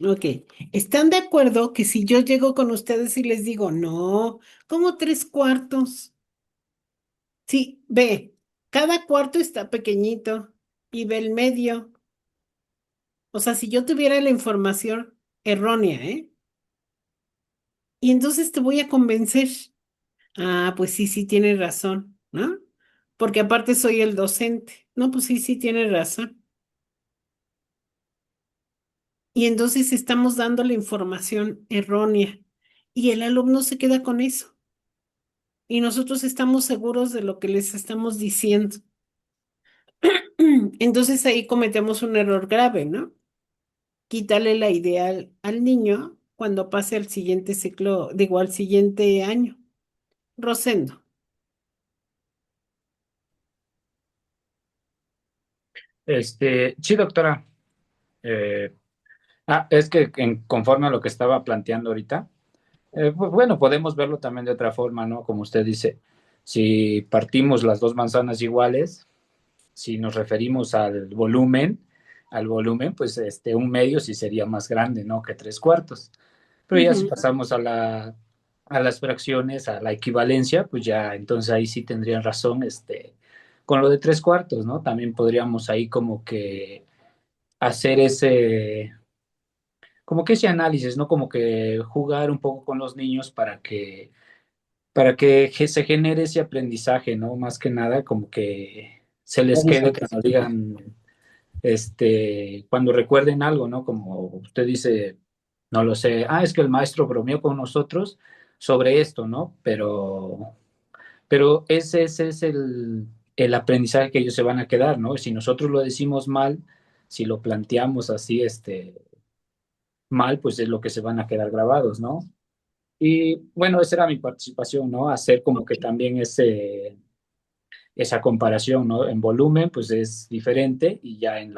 Ok, ¿están de acuerdo que si yo llego con ustedes y les digo, no, ¿cómo tres cuartos? Sí, ve, cada cuarto está pequeñito y ve el medio. O sea, si yo tuviera la información errónea, ¿eh? Y entonces te voy a convencer. Ah, pues sí, sí, tienes razón, ¿no? Porque aparte soy el docente. No, pues sí, sí, tienes razón. Y entonces estamos dando la información errónea y el alumno se queda con eso. Y nosotros estamos seguros de lo que les estamos diciendo. Entonces ahí cometemos un error grave, ¿no? Quítale la idea al niño cuando pase al siguiente ciclo, digo, al siguiente año. Rosendo. Sí, doctora. Eh, es que conforme a lo que estaba planteando ahorita, bueno, podemos verlo también de otra forma, ¿no? Como usted dice, si partimos las dos manzanas iguales, si nos referimos al volumen, pues un medio sí sería más grande, ¿no? Que 3 cuartos. Pero ya si Ujú. pasamos a las fracciones, a la equivalencia, pues ya entonces ahí sí tendrían razón, con lo de 3 cuartos, ¿no? También podríamos ahí como que hacer como que ese análisis, ¿no? Como que jugar un poco con los niños para que se genere ese aprendizaje, ¿no? Más que nada, como que se les quede cuando digan, cuando recuerden algo, ¿no? Como usted dice, no lo sé, es que el maestro bromeó con nosotros sobre esto, ¿no? Pero ese es el aprendizaje que ellos se van a quedar, ¿no? Si nosotros lo decimos mal, si lo planteamos así, mal, pues es lo que se van a quedar grabados, ¿no? Y bueno, esa era mi participación, ¿no? Hacer como que también esa comparación, ¿no? En volumen, pues es diferente y ya en,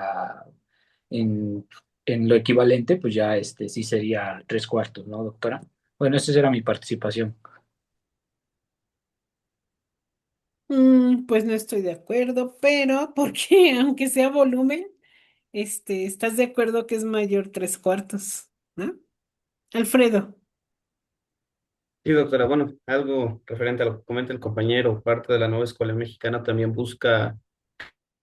en lo equivalente, pues ya sí sería tres cuartos, ¿no, doctora? Bueno, esa era mi participación. Pues no estoy de acuerdo, pero porque aunque sea volumen, ¿estás de acuerdo que es mayor tres cuartos? ¿No? Alfredo. Sí, doctora, bueno, algo referente a lo que comenta el compañero, parte de la nueva escuela mexicana también busca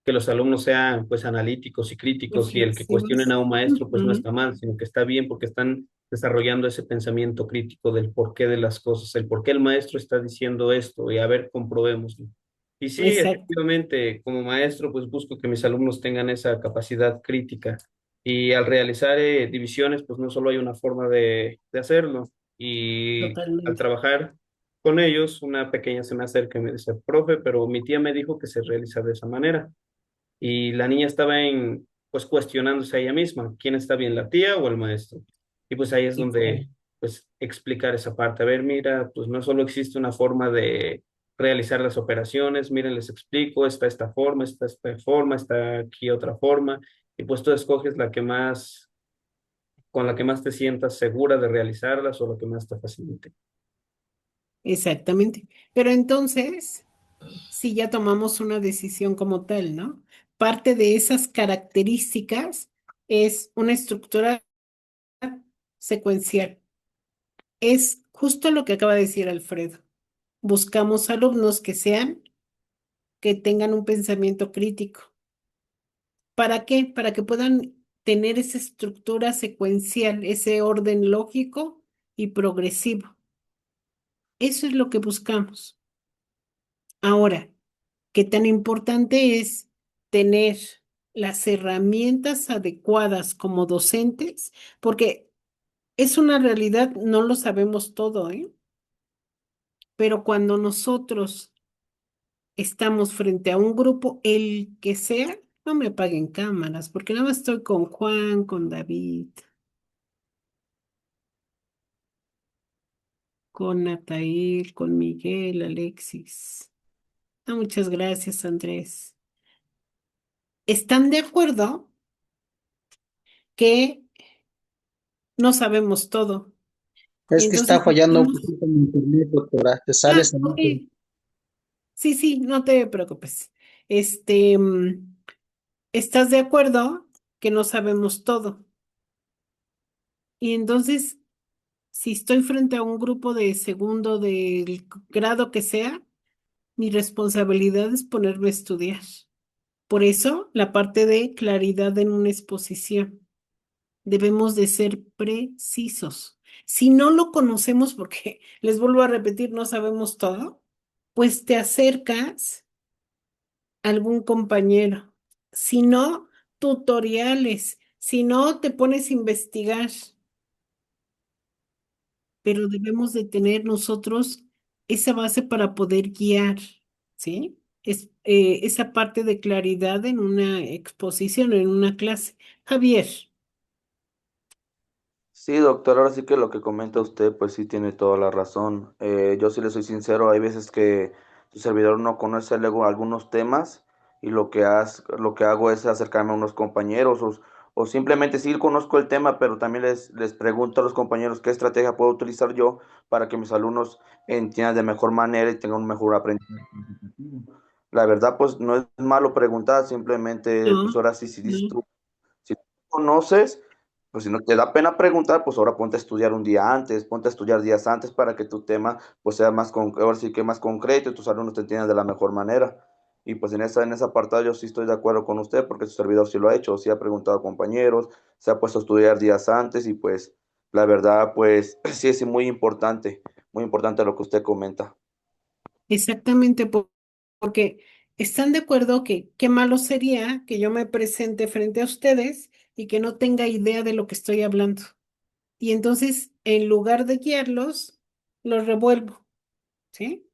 que los alumnos sean pues analíticos y críticos y el que cuestionen Reflexivos. a un maestro pues no Ujú. está mal, sino que está bien porque están desarrollando ese pensamiento crítico del porqué de las cosas, el por qué el maestro está diciendo esto y a ver, comprobémoslo. Y sí, Exacto. efectivamente, como maestro pues busco que mis alumnos tengan esa capacidad crítica y al realizar divisiones pues no solo hay una forma de hacerlo y al Totalmente. trabajar con ellos, una pequeña se me acerca y me dice, profe, pero mi tía me dijo que se realiza de esa manera. Y la niña estaba pues cuestionándose a ella misma, ¿quién está bien, la tía o el maestro? Y pues ahí es Y claro. donde, pues, explicar esa parte. A ver, mira, pues no solo existe una forma de realizar las operaciones, miren, les explico, está esta forma, está aquí otra forma, y pues tú escoges la que más, con la que más te sientas segura de realizarlas o la que más te facilite. Exactamente. Pero entonces, si ya tomamos una decisión como tal, ¿no? Parte de esas características es una estructura secuencial. Es justo lo que acaba de decir Alfredo. Buscamos alumnos que tengan un pensamiento crítico. ¿Para qué? Para que puedan tener esa estructura secuencial, ese orden lógico y progresivo. Eso es lo que buscamos. Ahora, ¿qué tan importante es tener las herramientas adecuadas como docentes? Porque es una realidad, no lo sabemos todo, ¿eh? Pero cuando nosotros estamos frente a un grupo, el que sea, no me apaguen cámaras, porque nada más estoy con Juan, con David, con Natail, con Miguel, Alexis. Ah, muchas gracias, Andrés. ¿Están de acuerdo que no sabemos todo? Y Es que está entonces fallando un estamos... poquito en internet, doctora. Te Ah, sales a ok. mucho. Sí, sí, no te preocupes. ¿Estás de acuerdo que no sabemos todo? Y entonces, si estoy frente a un grupo de segundo del grado que sea, mi responsabilidad es ponerme a estudiar. Por eso, la parte de claridad en una exposición. Debemos de ser precisos. Si no lo conocemos, porque les vuelvo a repetir, no sabemos todo, pues te acercas a algún compañero. Si no, tutoriales. Si no, te pones a investigar. Pero debemos de tener nosotros esa base para poder guiar, ¿sí? Esa parte de claridad en una exposición, en una clase. Javier, Sí, doctor, ahora sí que lo que comenta usted, pues sí tiene toda la razón. Yo sí le soy sincero, hay veces que su servidor no conoce luego algunos temas y lo que hago es acercarme a unos compañeros o simplemente sí conozco el tema, pero también les pregunto a los compañeros qué estrategia puedo utilizar yo para que mis alumnos entiendan de mejor manera y tengan un mejor aprendizaje. La verdad, pues no es malo preguntar, simplemente, pues no, ahora sí, si dices no. tú, si tú conoces, pues si no te da pena preguntar, pues ahora ponte a estudiar un día antes, ponte a estudiar días antes para que tu tema pues sea ahora sí que más concreto y tus alumnos te entiendan de la mejor manera. Y pues en ese apartado yo sí estoy de acuerdo con usted porque su servidor sí lo ha hecho, sí ha preguntado a compañeros, se ha puesto a estudiar días antes y pues la verdad pues sí es muy importante lo que usted comenta. Exactamente, porque están de acuerdo que qué malo sería que yo me presente frente a ustedes y que no tenga idea de lo que estoy hablando. Y entonces, en lugar de guiarlos, los revuelvo, ¿sí?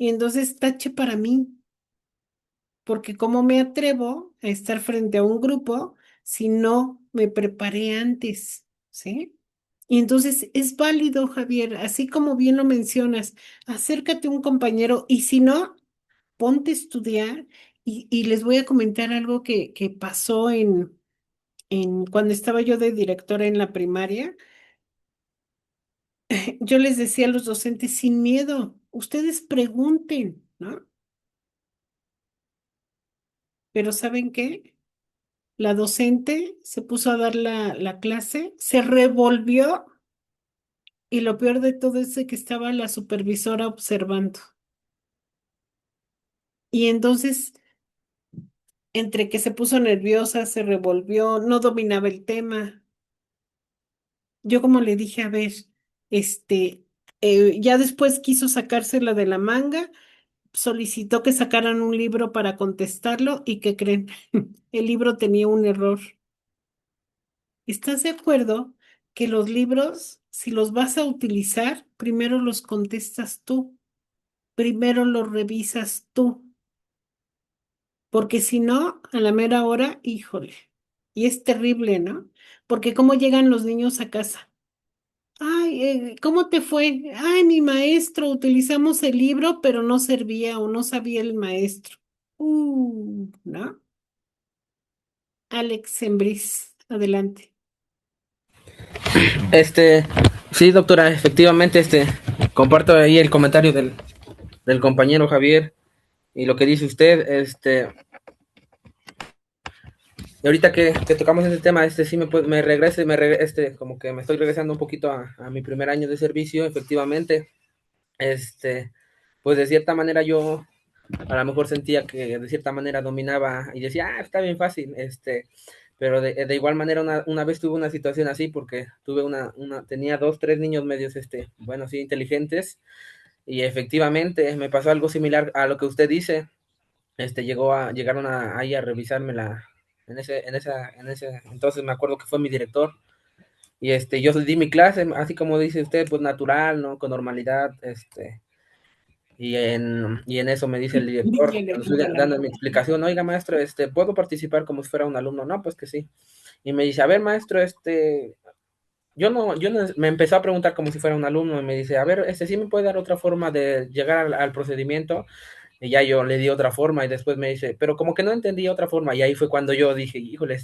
Y entonces tache para mí, porque ¿cómo me atrevo a estar frente a un grupo si no me preparé antes? ¿Sí? Y entonces es válido, Javier, así como bien lo mencionas, acércate a un compañero y si no, ponte a estudiar y les voy a comentar algo que pasó cuando estaba yo de directora en la primaria. Yo les decía a los docentes sin miedo, ustedes pregunten, ¿no? Pero ¿saben qué? La docente se puso a dar la clase, se revolvió y lo peor de todo es de que estaba la supervisora observando. Y entonces, entre que se puso nerviosa, se revolvió, no dominaba el tema. Yo como le dije, a ver, este, ya después quiso sacársela de la manga, solicitó que sacaran un libro para contestarlo y ¿qué creen? El libro tenía un error. ¿Estás de acuerdo que los libros, si los vas a utilizar, primero los contestas tú, primero los revisas tú? Porque si no, a la mera hora, híjole, y es terrible, ¿no? Porque cómo llegan los niños a casa. Ay, ¿cómo te fue? Ay, mi maestro, utilizamos el libro, pero no servía o no sabía el maestro. ¿No? Alex Sembris, adelante. Sí, doctora, efectivamente, comparto ahí el comentario del compañero Javier y lo que dice usted, y ahorita que tocamos ese tema, sí me regrese, como que me estoy regresando un poquito a mi primer año de servicio, efectivamente, pues de cierta manera yo a lo mejor sentía que de cierta manera dominaba y decía, está bien fácil, pero de igual manera una vez tuve una situación así porque tuve tenía dos, tres niños medios, bueno, sí, inteligentes, y efectivamente me pasó algo similar a lo que usted dice, llegaron ahí a revisarme entonces me acuerdo que fue mi director, y yo di mi clase, así como dice usted, pues natural, ¿no? Con normalidad, y en eso me dice el director, Dígale, cuando estoy dando mi explicación, oiga maestro, ¿puedo participar como si fuera un alumno? No, pues que sí. Y me dice, a ver maestro, yo no, me empezó a preguntar como si fuera un alumno, y me dice, a ver, ¿sí me puede dar otra forma de llegar al procedimiento? Y ya yo le di otra forma, y después me dice, pero como que no entendí otra forma, y ahí fue cuando yo dije, híjole,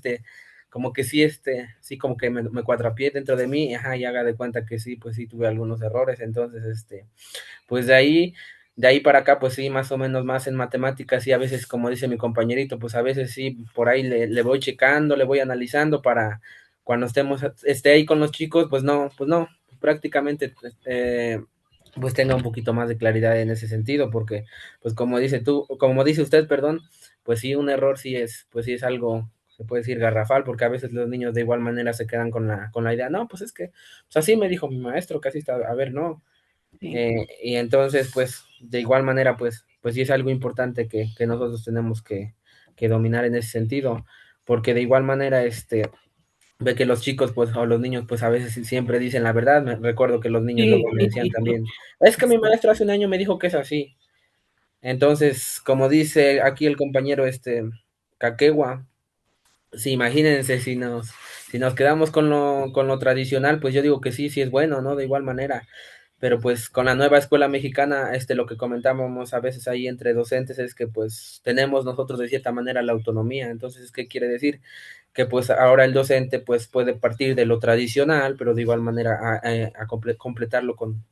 como que sí, sí, como que me cuatrapié dentro de mí, ajá, y haga de cuenta que sí, pues sí tuve algunos errores, entonces, pues de ahí para acá, pues sí, más o menos más en matemáticas, y a veces, como dice mi compañerito, pues a veces sí, por ahí le voy checando, le voy analizando para cuando esté ahí con los chicos, pues no, prácticamente, pues tenga un poquito más de claridad en ese sentido, porque, pues como dice usted, perdón, pues sí, un error pues sí es algo, se puede decir garrafal, porque a veces los niños de igual manera se quedan con la idea, no, pues es que, pues así me dijo mi maestro, casi está, a ver, no, Sí. y entonces, pues, de igual manera, pues sí es algo importante que nosotros tenemos que dominar en ese sentido, porque de igual manera, ve que los chicos, pues, o los niños, pues, a veces siempre dicen la verdad. Me recuerdo que los niños Sí. luego me decían también, es que mi maestro hace un año me dijo que es así. Entonces, como dice aquí el compañero, Caquegua, sí, imagínense si nos quedamos con lo tradicional, pues yo digo que sí, sí es bueno, ¿no? De igual manera. Pero pues con la nueva escuela mexicana, lo que comentábamos a veces ahí entre docentes es que pues tenemos nosotros de cierta manera la autonomía. Entonces, ¿qué quiere decir? Que pues ahora el docente pues puede partir de lo tradicional, pero de igual manera a completarlo con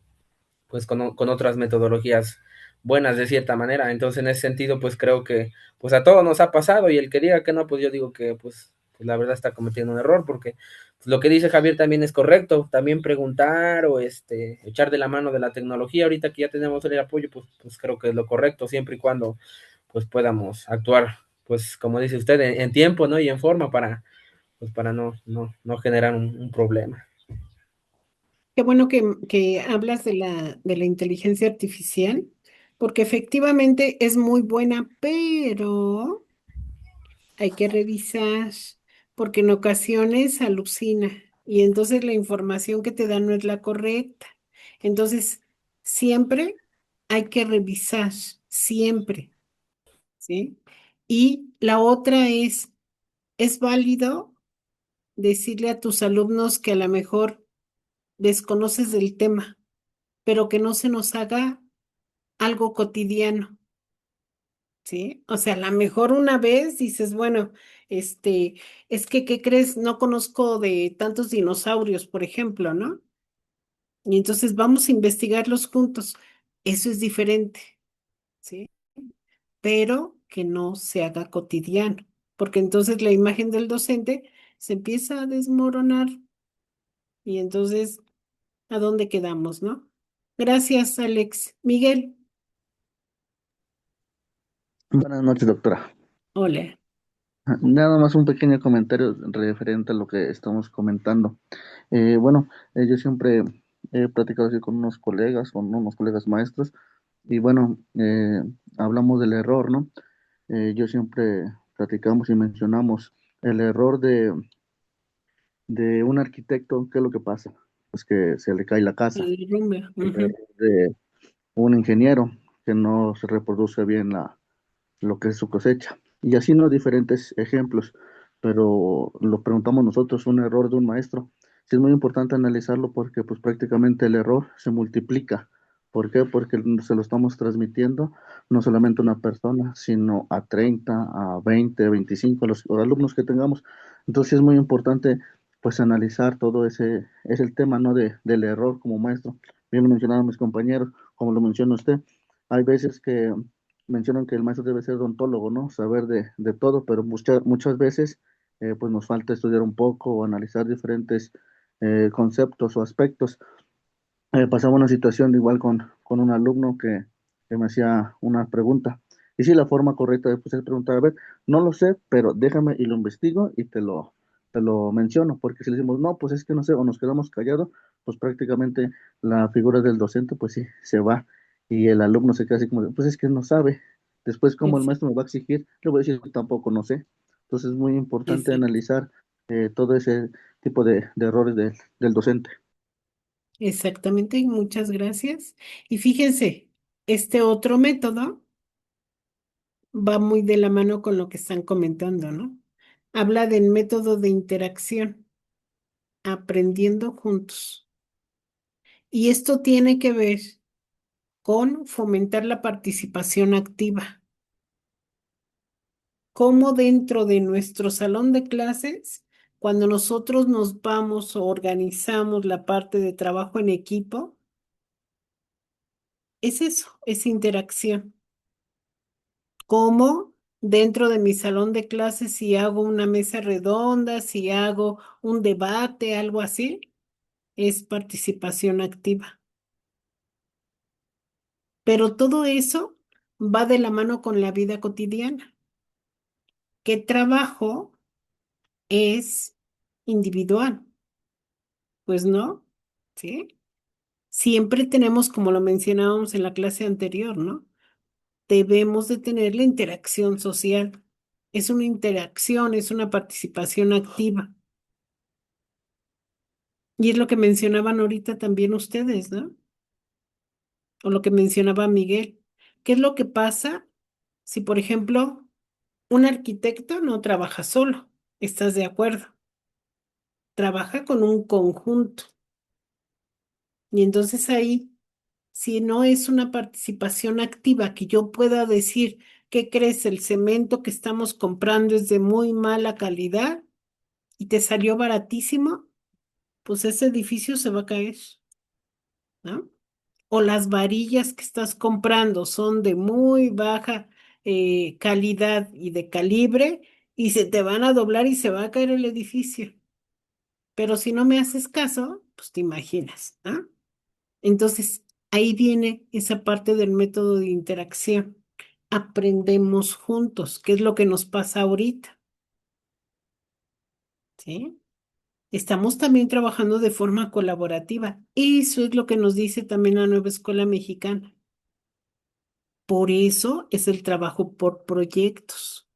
otras metodologías buenas de cierta manera. Entonces, en ese sentido, pues creo que pues a todos nos ha pasado, y el que diga que no, pues yo digo que pues la verdad está cometiendo un error, porque pues, lo que dice Javier también es correcto, también preguntar o echar de la mano de la tecnología, ahorita que ya tenemos el apoyo, pues creo que es lo correcto, siempre y cuando pues podamos actuar, pues como dice usted, en tiempo, ¿no? Y en forma para no generar un problema. Qué bueno que hablas de la inteligencia artificial, porque efectivamente es muy buena, pero hay que revisar, porque en ocasiones alucina y entonces la información que te da no es la correcta. Entonces, siempre hay que revisar siempre, ¿sí? Y la otra es válido decirle a tus alumnos que a lo mejor desconoces del tema, pero que no se nos haga algo cotidiano, ¿sí? O sea, a lo mejor una vez dices, bueno, es que, ¿qué crees? No conozco de tantos dinosaurios, por ejemplo, ¿no? Y entonces vamos a investigarlos juntos. Eso es diferente, ¿sí? Pero que no se haga cotidiano, porque entonces la imagen del docente se empieza a desmoronar y entonces, ¿a dónde quedamos, no? Gracias, Alex. Miguel, Buenas noches, doctora. hola. Nada más un pequeño comentario referente a lo que estamos comentando. Bueno, yo siempre he platicado así con unos colegas maestros, y bueno, hablamos del error, ¿no? Yo siempre platicamos y mencionamos el error de un arquitecto. ¿Qué es lo que pasa? Pues que se le cae la casa. El derrumbe. El Ujú. error de un ingeniero que no se reproduce bien lo que es su cosecha. Y así no diferentes ejemplos, pero lo preguntamos nosotros, un error de un maestro. Sí, es muy importante analizarlo porque pues prácticamente el error se multiplica. ¿Por qué? Porque se lo estamos transmitiendo no solamente a una persona, sino a 30, a 20, 25, los alumnos que tengamos. Entonces sí es muy importante pues analizar todo ese, es el tema, ¿no? Del error como maestro. Bien lo mencionaron mis compañeros, como lo menciona usted. Hay veces que mencionan que el maestro debe ser odontólogo, ¿no? Saber de todo, pero muchas veces pues nos falta estudiar un poco o analizar diferentes conceptos o aspectos. Pasaba una situación igual con un alumno que me hacía una pregunta. Y sí, la forma correcta de pues, es preguntar, a ver, no lo sé, pero déjame y lo investigo y te lo menciono, porque si le decimos, no, pues es que no sé, o nos quedamos callados, pues prácticamente la figura del docente, pues sí, se va, y el alumno se queda así como, pues es que no sabe. Después, como el Exacto, maestro me va a exigir, le voy a decir, tampoco no sé. Entonces, es muy importante exacto, analizar todo ese tipo de errores del docente. exactamente, y muchas gracias. Y fíjense, este otro método va muy de la mano con lo que están comentando, ¿no? Habla del método de interacción, aprendiendo juntos. Y esto tiene que ver con fomentar la participación activa. Cómo dentro de nuestro salón de clases, cuando nosotros nos vamos o organizamos la parte de trabajo en equipo, es eso, es interacción. Cómo dentro de mi salón de clases, si hago una mesa redonda, si hago un debate, algo así, es participación activa. Pero todo eso va de la mano con la vida cotidiana. ¿Qué trabajo es individual? Pues no, ¿sí? Siempre tenemos, como lo mencionábamos en la clase anterior, ¿no? Debemos de tener la interacción social. Es una interacción, es una participación activa. Y es lo que mencionaban ahorita también ustedes, ¿no? O lo que mencionaba Miguel. ¿Qué es lo que pasa si, por ejemplo, un arquitecto no trabaja solo? ¿Estás de acuerdo? Trabaja con un conjunto. Y entonces ahí, si no es una participación activa, que yo pueda decir, ¿qué crees? El cemento que estamos comprando es de muy mala calidad y te salió baratísimo, pues ese edificio se va a caer, ¿no? O las varillas que estás comprando son de muy baja calidad y de calibre y se te van a doblar y se va a caer el edificio. Pero si no me haces caso, pues te imaginas, ¿no? Entonces, ahí viene esa parte del método de interacción. Aprendemos juntos, ¿qué es lo que nos pasa ahorita? ¿Sí? Estamos también trabajando de forma colaborativa. Eso es lo que nos dice también la nueva escuela mexicana. Por eso es el trabajo por proyectos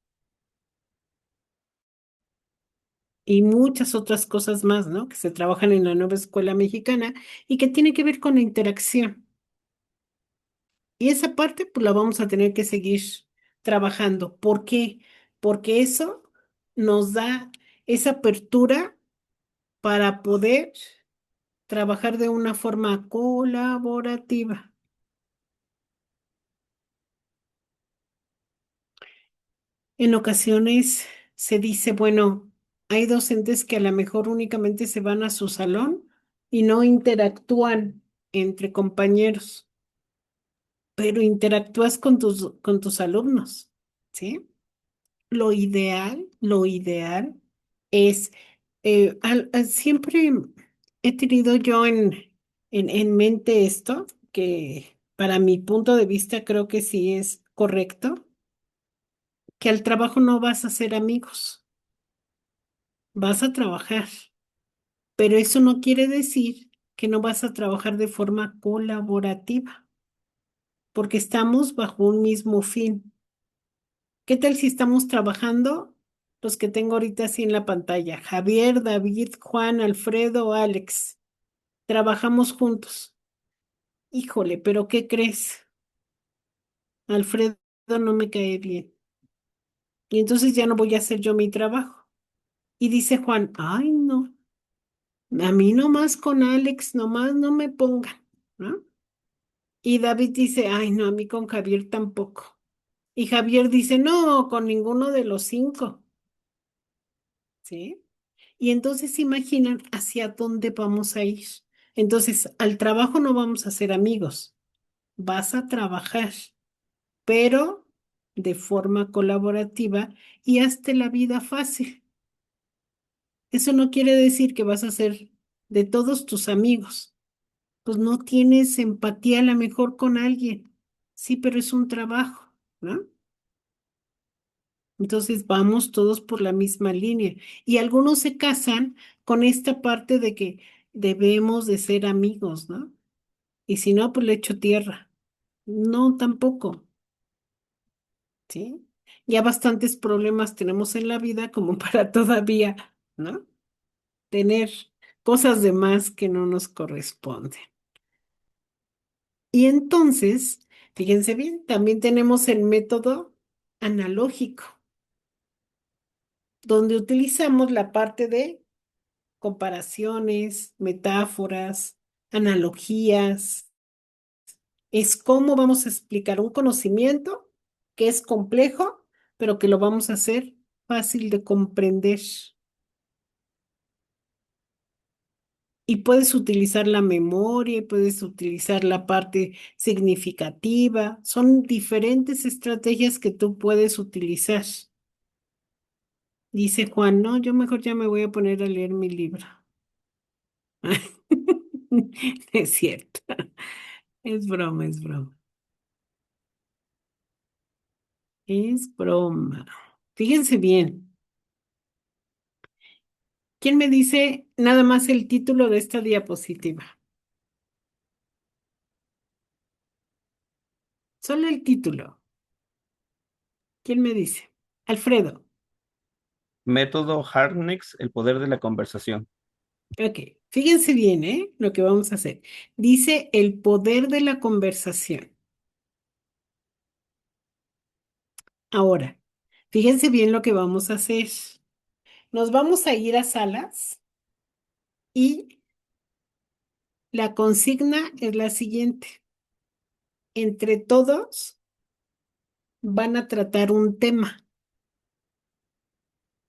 y muchas otras cosas más, ¿no? Que se trabajan en la nueva escuela mexicana y que tiene que ver con la interacción. Y esa parte, pues la vamos a tener que seguir trabajando. ¿Por qué? Porque eso nos da esa apertura para poder trabajar de una forma colaborativa. En ocasiones se dice, bueno, hay docentes que a lo mejor únicamente se van a su salón y no interactúan entre compañeros, pero interactúas con tus alumnos, ¿sí? Lo ideal es, siempre he tenido yo en mente esto, que para mi punto de vista creo que sí es correcto, que al trabajo no vas a hacer amigos, vas a trabajar, pero eso no quiere decir que no vas a trabajar de forma colaborativa, porque estamos bajo un mismo fin. ¿Qué tal si estamos trabajando los que tengo ahorita así en la pantalla? Javier, David, Juan, Alfredo, Alex. Trabajamos juntos. Híjole, pero ¿qué crees? Alfredo no me cae bien. Y entonces ya no voy a hacer yo mi trabajo. Y dice Juan, ay, no, a mí nomás con Alex, nomás no me pongan, ¿no? Y David dice, ay, no, a mí con Javier tampoco. Y Javier dice, no, con ninguno de los cinco, ¿sí? Y entonces imaginan hacia dónde vamos a ir. Entonces, al trabajo no vamos a ser amigos, vas a trabajar, pero de forma colaborativa y hazte la vida fácil. Eso no quiere decir que vas a ser de todos tus amigos. Pues no tienes empatía a lo mejor con alguien. Sí, pero es un trabajo, ¿no? Entonces vamos todos por la misma línea. Y algunos se casan con esta parte de que debemos de ser amigos, ¿no? Y si no, pues le echo tierra. No, tampoco, ¿sí? Ya bastantes problemas tenemos en la vida como para todavía, ¿no? Tener cosas de más que no nos corresponden. Y entonces, fíjense bien, también tenemos el método analógico, donde utilizamos la parte de comparaciones, metáforas, analogías. Es cómo vamos a explicar un conocimiento que es complejo, pero que lo vamos a hacer fácil de comprender. Y puedes utilizar la memoria, y puedes utilizar la parte significativa. Son diferentes estrategias que tú puedes utilizar. Dice Juan, no, yo mejor ya me voy a poner a leer mi libro. Es cierto. Es broma, es broma. Es broma. Fíjense bien. ¿Quién me dice nada más el título de esta diapositiva? Solo el título. ¿Quién me dice? Alfredo. Método Harkness, el poder de la conversación. Ok. Fíjense bien, ¿eh? Lo que vamos a hacer. Dice el poder de la conversación. Ahora, fíjense bien lo que vamos a hacer. Nos vamos a ir a salas y la consigna es la siguiente. Entre todos van a tratar un tema.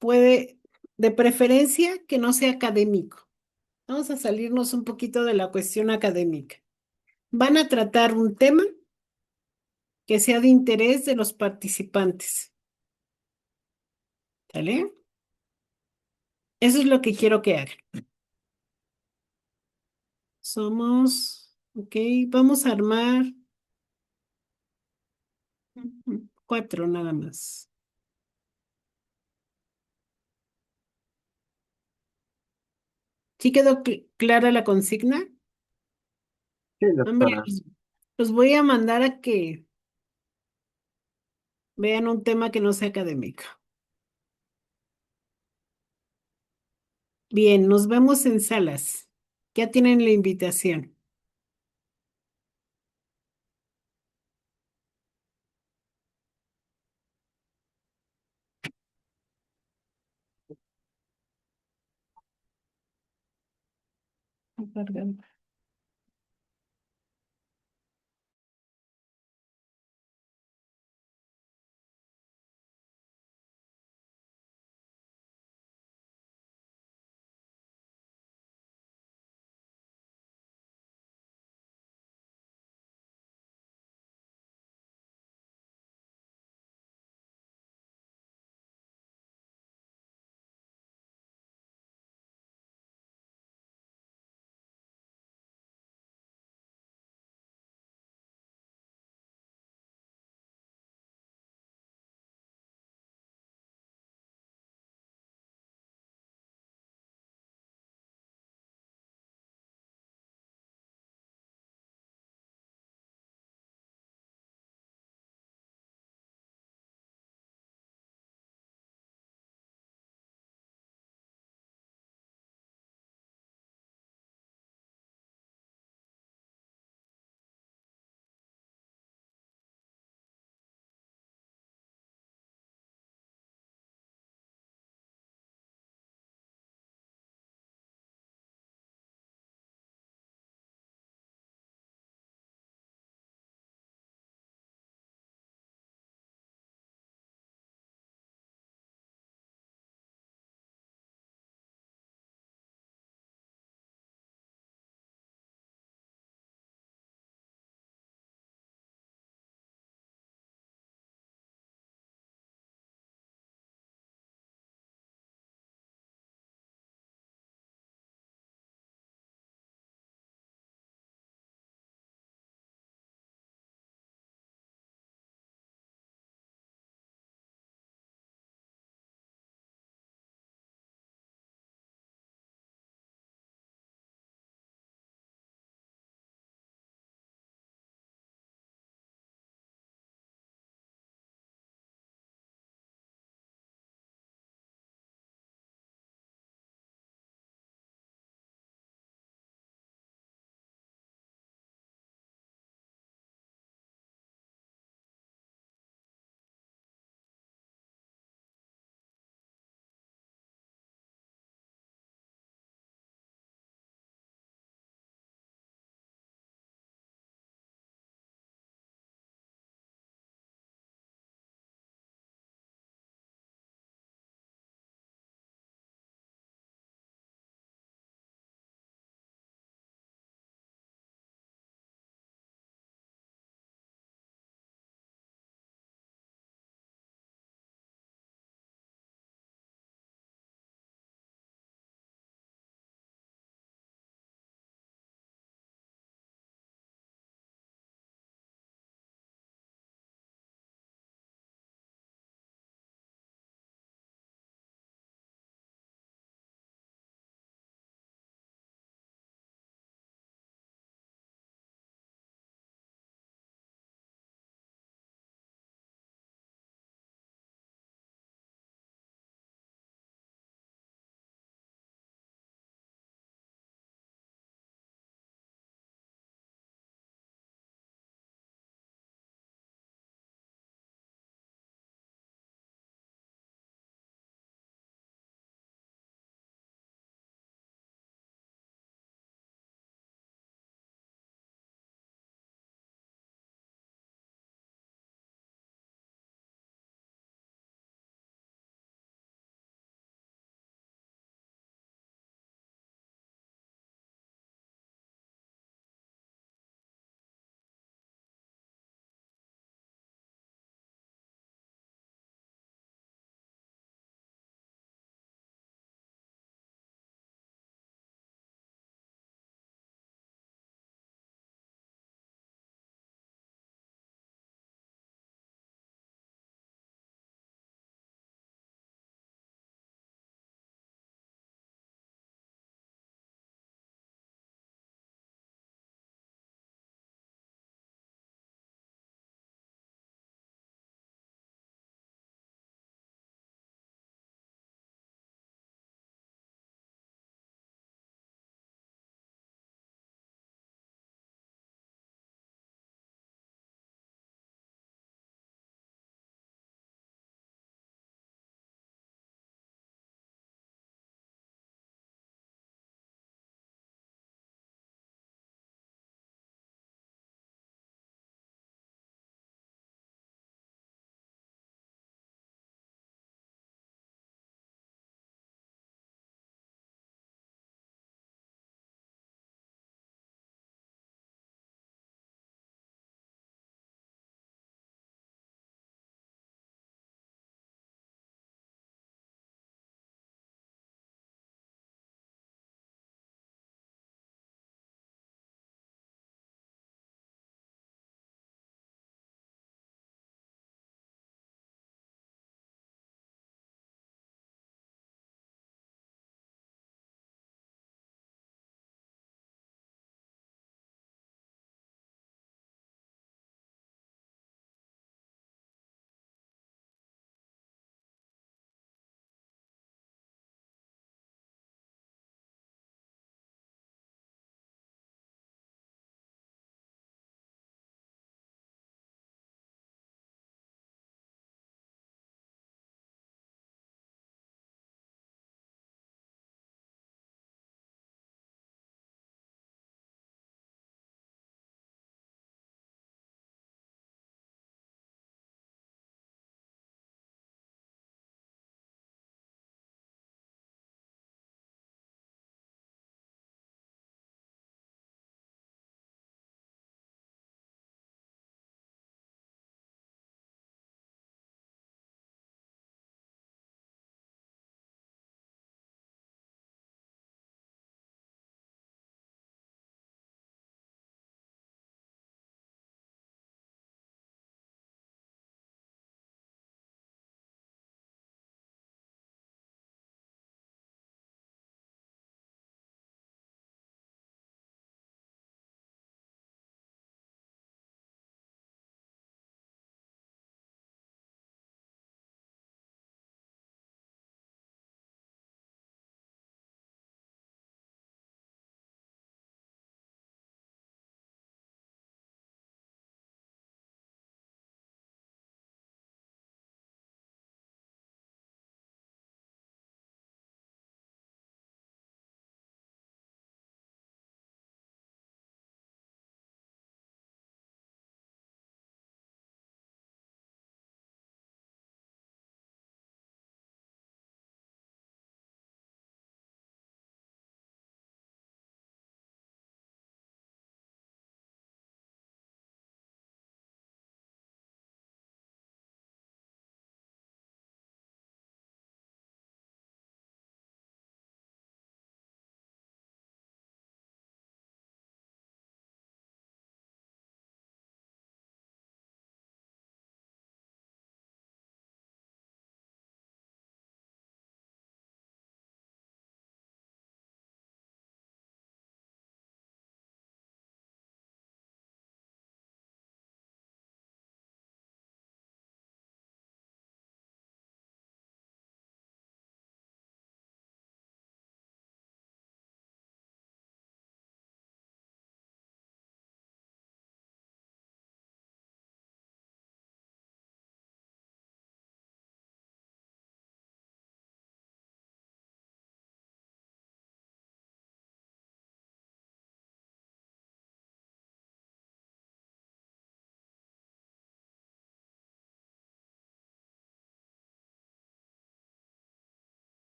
Puede, de preferencia, que no sea académico. Vamos a salirnos un poquito de la cuestión académica. Van a tratar un tema que sea de interés de los participantes. ¿Sale? Eso es lo que quiero que hagan. Ok, vamos a armar 4 nada más. ¿Sí quedó clara la consigna? Sí, Hombre, doctora. los voy a mandar a que vean un tema que no sea académico. Bien, nos vemos en salas. Ya tienen la invitación. Garganta.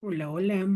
Hola, hola.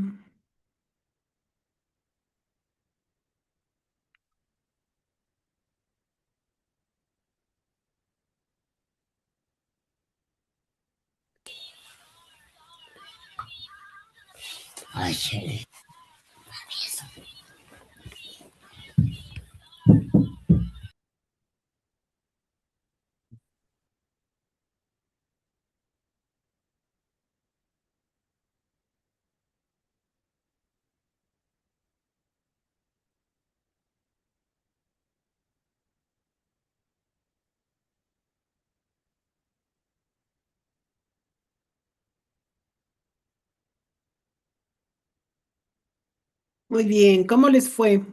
Muy bien, ¿cómo les fue?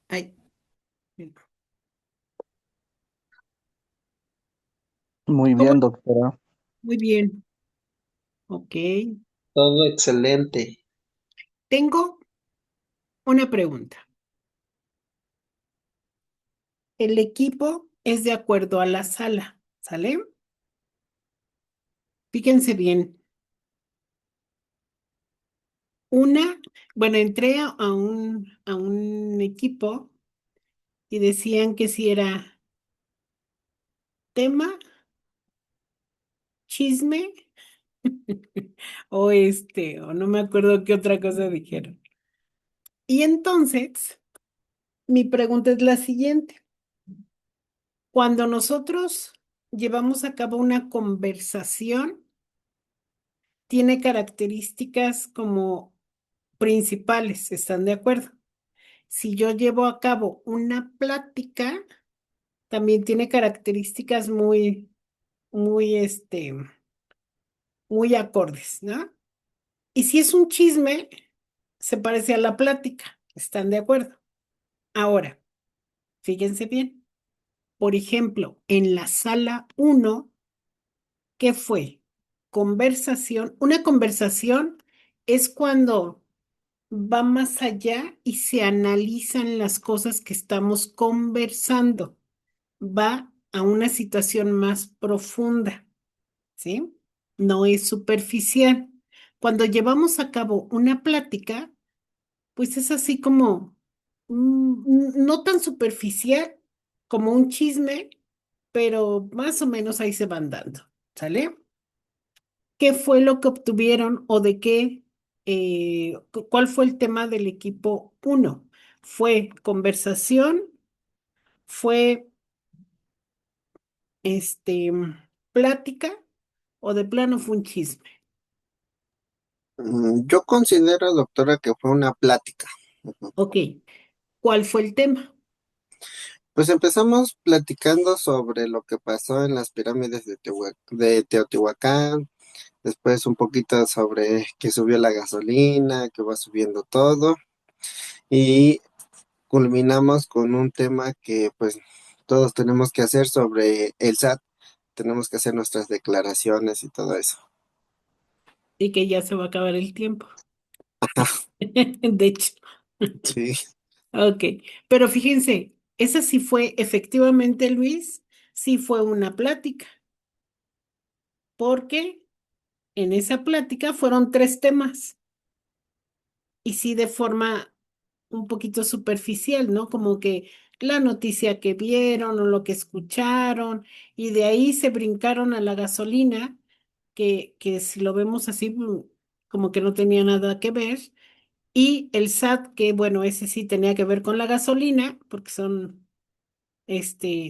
Ay, Muy ¿cómo? bien, doctora. Muy bien, ok. Todo excelente. Tengo una pregunta. El equipo es de acuerdo a la sala, ¿sale? Fíjense bien. Una, bueno, entré a un equipo y decían que si era tema, chisme, o no me acuerdo qué otra cosa dijeron. Y entonces, mi pregunta es la siguiente. Cuando nosotros llevamos a cabo una conversación, tiene características como principales, ¿están de acuerdo? Si yo llevo a cabo una plática, también tiene características muy acordes, ¿no? Y si es un chisme, se parece a la plática, ¿están de acuerdo? Ahora, fíjense bien. Por ejemplo, en la sala uno, ¿qué fue? Conversación. Una conversación es cuando va más allá y se analizan las cosas que estamos conversando. Va a una situación más profunda, ¿sí? No es superficial. Cuando llevamos a cabo una plática, pues es así como no tan superficial como un chisme, pero más o menos ahí se van dando, ¿sale? ¿Qué fue lo que obtuvieron o de qué, cuál fue el tema del equipo uno? ¿Fue conversación? ¿Fue este, plática? ¿O de plano fue un chisme? Yo considero, doctora, que fue una plática. Ujú. Ok, ¿cuál fue el tema? Pues empezamos platicando sobre lo que pasó en las pirámides de Teotihuacán, después un poquito sobre que subió la gasolina, que va subiendo todo, y culminamos con un tema que pues todos tenemos que hacer sobre el SAT, tenemos que hacer nuestras declaraciones y todo eso. Y que ya se va a acabar el tiempo. De hecho. Sí. Ok, pero fíjense, esa sí fue efectivamente, Luis, sí fue una plática, porque en esa plática fueron tres temas y sí de forma un poquito superficial, ¿no? Como que la noticia que vieron o lo que escucharon y de ahí se brincaron a la gasolina, que si lo vemos así, como que no tenía nada que ver. Y el SAT, que bueno, ese sí tenía que ver con la gasolina, porque son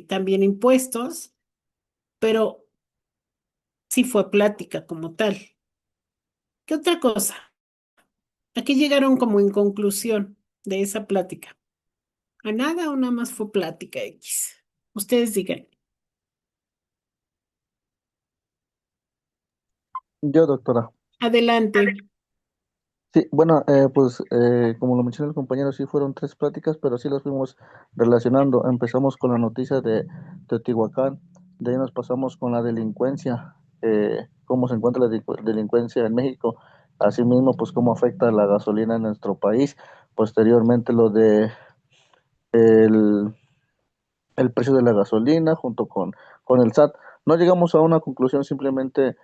también impuestos, pero sí fue plática como tal. ¿Qué otra cosa? ¿A qué llegaron como en conclusión de esa plática? ¿A nada o nada más fue plática X? Ustedes digan. Yo, doctora. Adelante. Sí, bueno, pues como lo mencionó el compañero, sí fueron tres pláticas, pero sí las fuimos relacionando. Empezamos con la noticia de Teotihuacán, de ahí nos pasamos con la delincuencia, cómo se encuentra la delincuencia en México, asimismo, pues cómo afecta la gasolina en nuestro país, posteriormente lo de el, el precio de la gasolina junto con el SAT. No llegamos a una conclusión, simplemente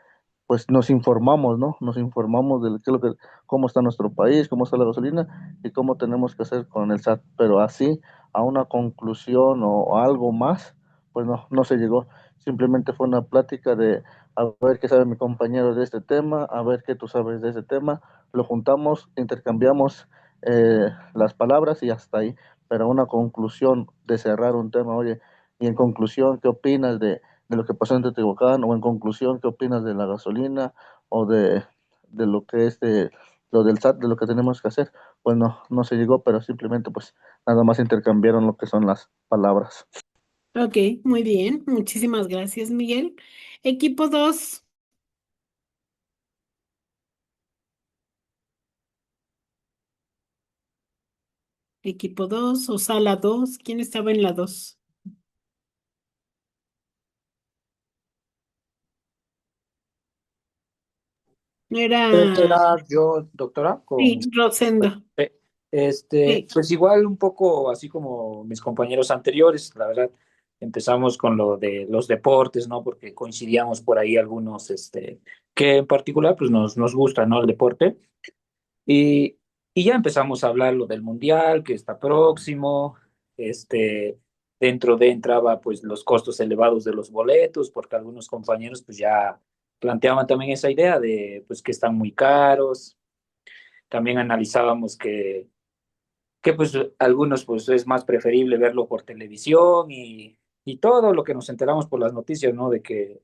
pues nos informamos, ¿no? Nos informamos de qué es lo que, cómo está nuestro país, cómo está la gasolina y cómo tenemos que hacer con el SAT, pero así a una conclusión o algo más, pues no, no se llegó. Simplemente fue una plática de a ver qué sabe mi compañero de este tema, a ver qué tú sabes de ese tema, lo juntamos, intercambiamos las palabras y hasta ahí, pero una conclusión de cerrar un tema, oye, y en conclusión, ¿qué opinas de lo que pasó en Teotihuacán? O en conclusión, ¿qué opinas de la gasolina o de lo que es lo del SAT, de lo que tenemos que hacer? Pues no, no se llegó, pero simplemente pues nada más intercambiaron lo que son las palabras. Ok, muy bien. Muchísimas gracias, Miguel. Equipo 2. Equipo 2 o sala 2. ¿Quién estaba en la 2? No era... Era yo, doctora, Sí, pues, Rosendo. Sí. pues igual un poco así como mis compañeros anteriores, la verdad, empezamos con lo de los deportes, ¿no? Porque coincidíamos por ahí algunos, que en particular, pues nos gusta, ¿no? El deporte. Y, y ya empezamos a hablar lo del mundial, que está próximo, este, dentro de entraba pues los costos elevados de los boletos, porque algunos compañeros pues ya planteaban también esa idea de pues que están muy caros. También analizábamos que pues algunos pues es más preferible verlo por televisión y todo lo que nos enteramos por las noticias, ¿no? De que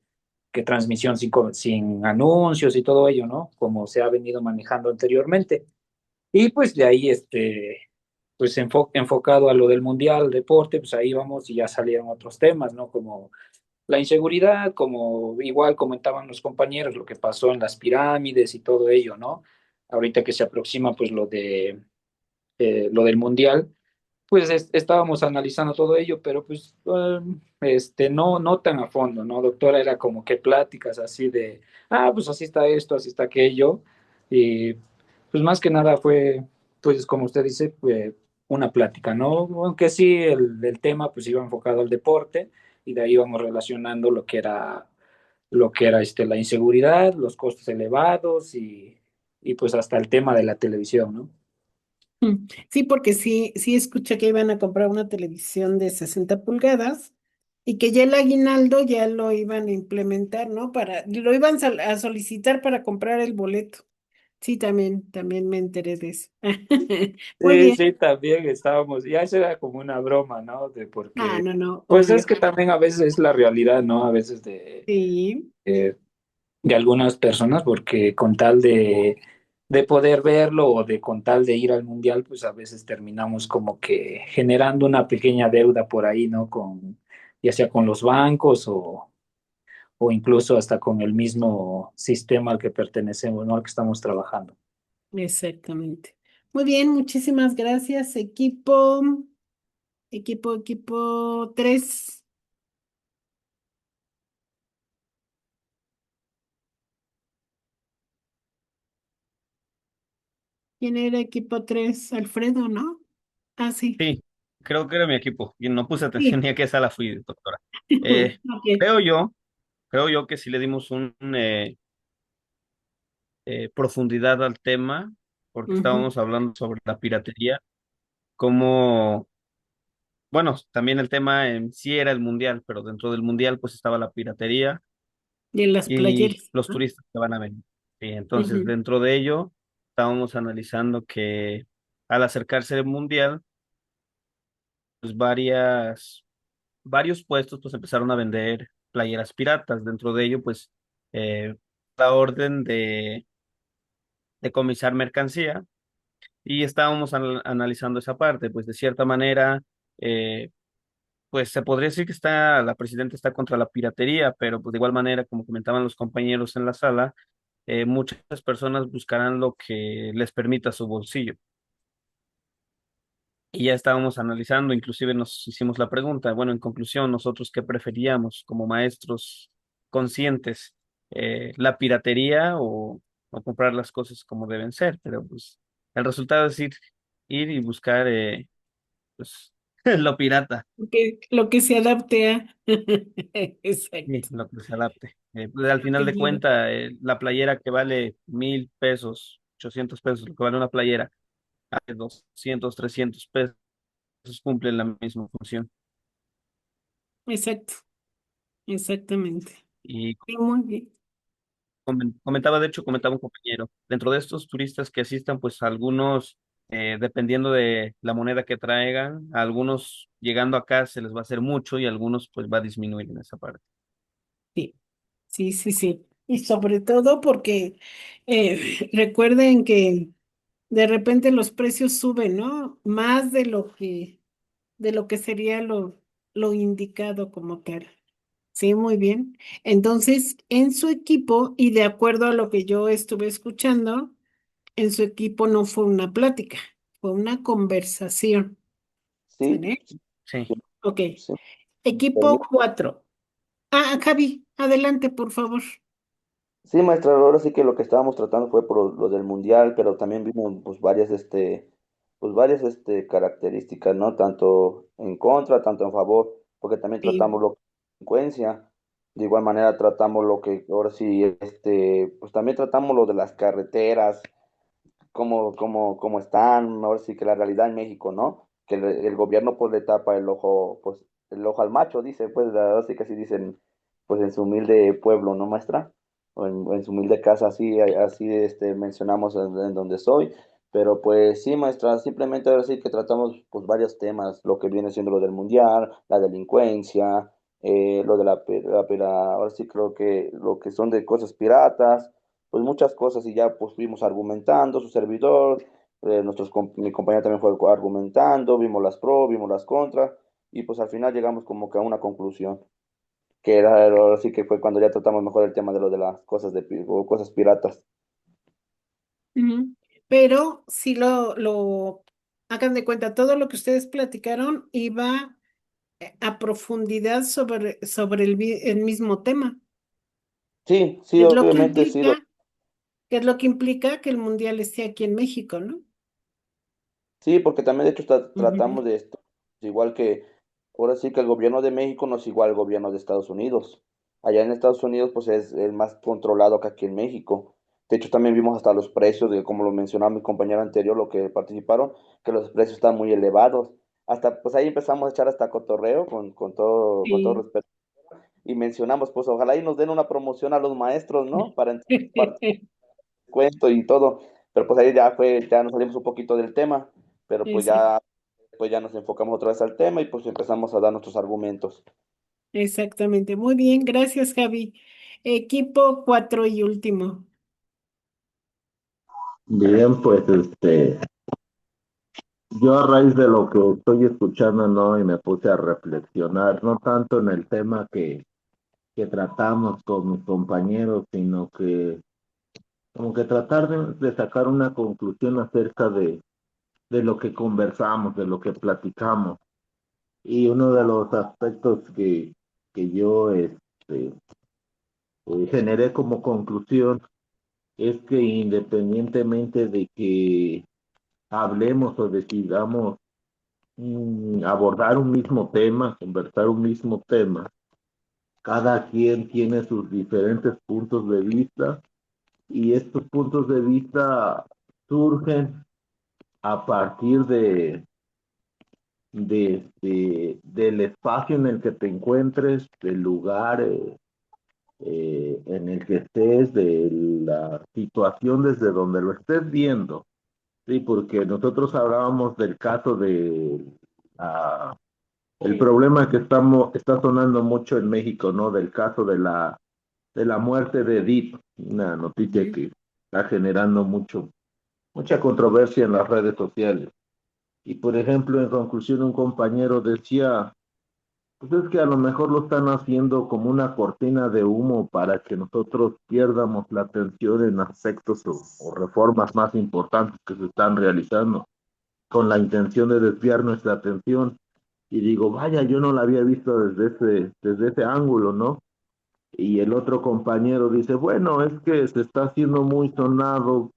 transmisión sin anuncios y todo ello, ¿no? Como se ha venido manejando anteriormente. Y pues de ahí, pues enfocado a lo del mundial, deporte, pues ahí vamos y ya salieron otros temas, ¿no? Como la inseguridad, como igual comentaban los compañeros, lo que pasó en las pirámides y todo ello, ¿no? Ahorita que se aproxima pues lo del mundial, pues estábamos analizando todo ello, pero pues no tan a fondo, ¿no? Doctora, era como que pláticas así de, pues así está esto, así está aquello, y pues más que nada fue, pues como usted dice, una plática, ¿no? Aunque sí, el tema pues iba enfocado al deporte, y de ahí íbamos relacionando lo que era la inseguridad, los costos elevados, y pues hasta el tema de la televisión, ¿no? Sí, porque sí escuché que iban a comprar una televisión de 60 pulgadas y que ya el aguinaldo ya lo iban a implementar, ¿no? Lo iban a solicitar para comprar el boleto. Sí, también me enteré de eso. Muy Sí, bien. sí, también estábamos, ya eso era como una broma, ¿no? Ah, Porque, no, no, pues es obvio. que también a veces es la realidad, ¿no? A veces Sí, de algunas personas, porque con tal de poder verlo o de con tal de ir al mundial, pues a veces terminamos como que generando una pequeña deuda por ahí, ¿no? Ya sea con los bancos o incluso hasta con el mismo sistema al que pertenecemos, ¿no? Al que estamos trabajando. exactamente. Muy bien, muchísimas gracias, equipo 3. ¿Quién era equipo 3? Alfredo, ¿no? Ah, sí. Sí, creo que era mi equipo y no puse atención Sí. ni a qué sala fui, doctora. Eh, Ok. creo yo, creo yo que sí le dimos profundidad al tema, porque Ujú. estábamos hablando sobre la piratería, como, bueno, también el tema en sí era el mundial, pero dentro del mundial pues estaba la piratería Y en las y playeras, los ¿no? turistas que van a venir. Y entonces Ujú. dentro de ello estábamos analizando que al acercarse el mundial, pues varios puestos pues empezaron a vender playeras piratas. Dentro de ello pues la orden de comisar mercancía y estábamos analizando esa parte, pues de cierta manera, eh, pues se podría decir que la presidenta está contra la piratería, pero pues de igual manera, como comentaban los compañeros en la sala, muchas personas buscarán lo que les permita su bolsillo. Y ya estábamos analizando, inclusive nos hicimos la pregunta, bueno, en conclusión, nosotros qué preferíamos como maestros conscientes, la piratería o comprar las cosas como deben ser, pero pues el resultado es ir y buscar pues lo pirata. Lo que se adapte a. Sí, Exacto. lo que se adapte. Pues, al final Sí, de claro. cuentas, la playera que vale 1,000 pesos, 800 pesos, lo que vale una playera, a 200, 300 pesos, cumplen la misma función. Exacto. Exactamente. Y Sí, muy bien. comentaba, de hecho, comentaba un compañero, dentro de estos turistas que asistan, pues algunos, dependiendo de la moneda que traigan, a algunos llegando acá se les va a hacer mucho y a algunos pues va a disminuir en esa parte. Sí, sí, sí, sí. Y sobre todo porque recuerden que de repente los precios suben, ¿no? Más de lo que sería lo indicado como tal. Sí, muy bien. Entonces, en su equipo, y de acuerdo a lo que yo estuve escuchando, en su equipo no fue una plática, fue una conversación. Sí, ¿Sí? Sí. Ok. sí. Equipo 4. Ah, Javi, adelante, por favor. Sí, maestra, ahora sí que lo que estábamos tratando fue por lo del mundial, pero también vimos pues varias características, ¿no? Tanto en contra, tanto en favor, porque también Sí, tratamos lo que es delincuencia, de igual manera tratamos lo que, ahora sí, pues también tratamos lo de las carreteras, cómo están, ahora sí que la realidad en México, ¿no? Que el gobierno pues le tapa pues, el ojo al macho, dice, pues, ahora sí que así dicen, pues en su humilde pueblo, ¿no, maestra? O en su humilde casa, así mencionamos en donde soy. Pero pues sí, maestra, simplemente ahora sí que tratamos pues varios temas, lo que viene siendo lo del mundial, la delincuencia, lo de ahora sí creo que lo que son de cosas piratas, pues muchas cosas y ya pues fuimos argumentando, su servidor, mi compañero también fue argumentando, vimos las pros, vimos las contras y pues al final llegamos como que a una conclusión, que era ahora sí que fue cuando ya tratamos mejor el tema de lo de las cosas o cosas piratas. ujú. Pero si lo hagan de cuenta, todo lo que ustedes platicaron iba a profundidad sobre el mismo tema. Sí, sí, ¿Qué es lo que obviamente sí, implica? ¿Qué es lo que implica que el mundial esté aquí en México, ¿no? sí, porque también de hecho Ujú. tratamos de esto, igual que ahora sí que el gobierno de México no es igual al gobierno de Estados Unidos. Allá en Estados Unidos pues es el más controlado que aquí en México. De hecho también vimos hasta los precios, de como lo mencionaba mi compañero anterior, lo que participaron, que los precios están muy elevados. Hasta pues ahí empezamos a echar hasta cotorreo con todo Sí. respeto. Y mencionamos pues ojalá y nos den una promoción a los maestros, ¿no? Para entrar cuento y todo. Pero pues ahí ya nos salimos un poquito del tema, pero Exacto, pues ya nos enfocamos otra vez al tema y pues empezamos a dar nuestros argumentos. exactamente. Muy bien, gracias, Javi. Equipo 4 y último. Bien, pues yo a raíz de lo que estoy escuchando, ¿no? Y me puse a reflexionar, no tanto en el tema que tratamos con mis compañeros, sino que como que tratar de sacar una conclusión acerca de lo que conversamos, de lo que platicamos. Y uno de los aspectos que yo generé como conclusión es que independientemente de que hablemos o decidamos abordar un mismo tema, conversar un mismo tema, cada quien tiene sus diferentes puntos de vista y estos puntos de vista surgen a partir del espacio en el que te encuentres, del lugar en el que estés, de la situación desde donde lo estés viendo. Sí, porque nosotros hablábamos del caso ah, el problema que está sonando mucho en México, ¿no? Del caso de la muerte de Edith, una noticia Ujú. que está generando mucha controversia en las redes sociales. Y por ejemplo, en conclusión, un compañero decía, pues es que a lo mejor lo están haciendo como una cortina de humo para que nosotros pierdamos la atención en aspectos o reformas más importantes que se están realizando, con la intención de desviar nuestra atención. Y digo, vaya, yo no la había visto desde ese ángulo, ¿no? Y el otro compañero dice, bueno, es que se está haciendo muy sonado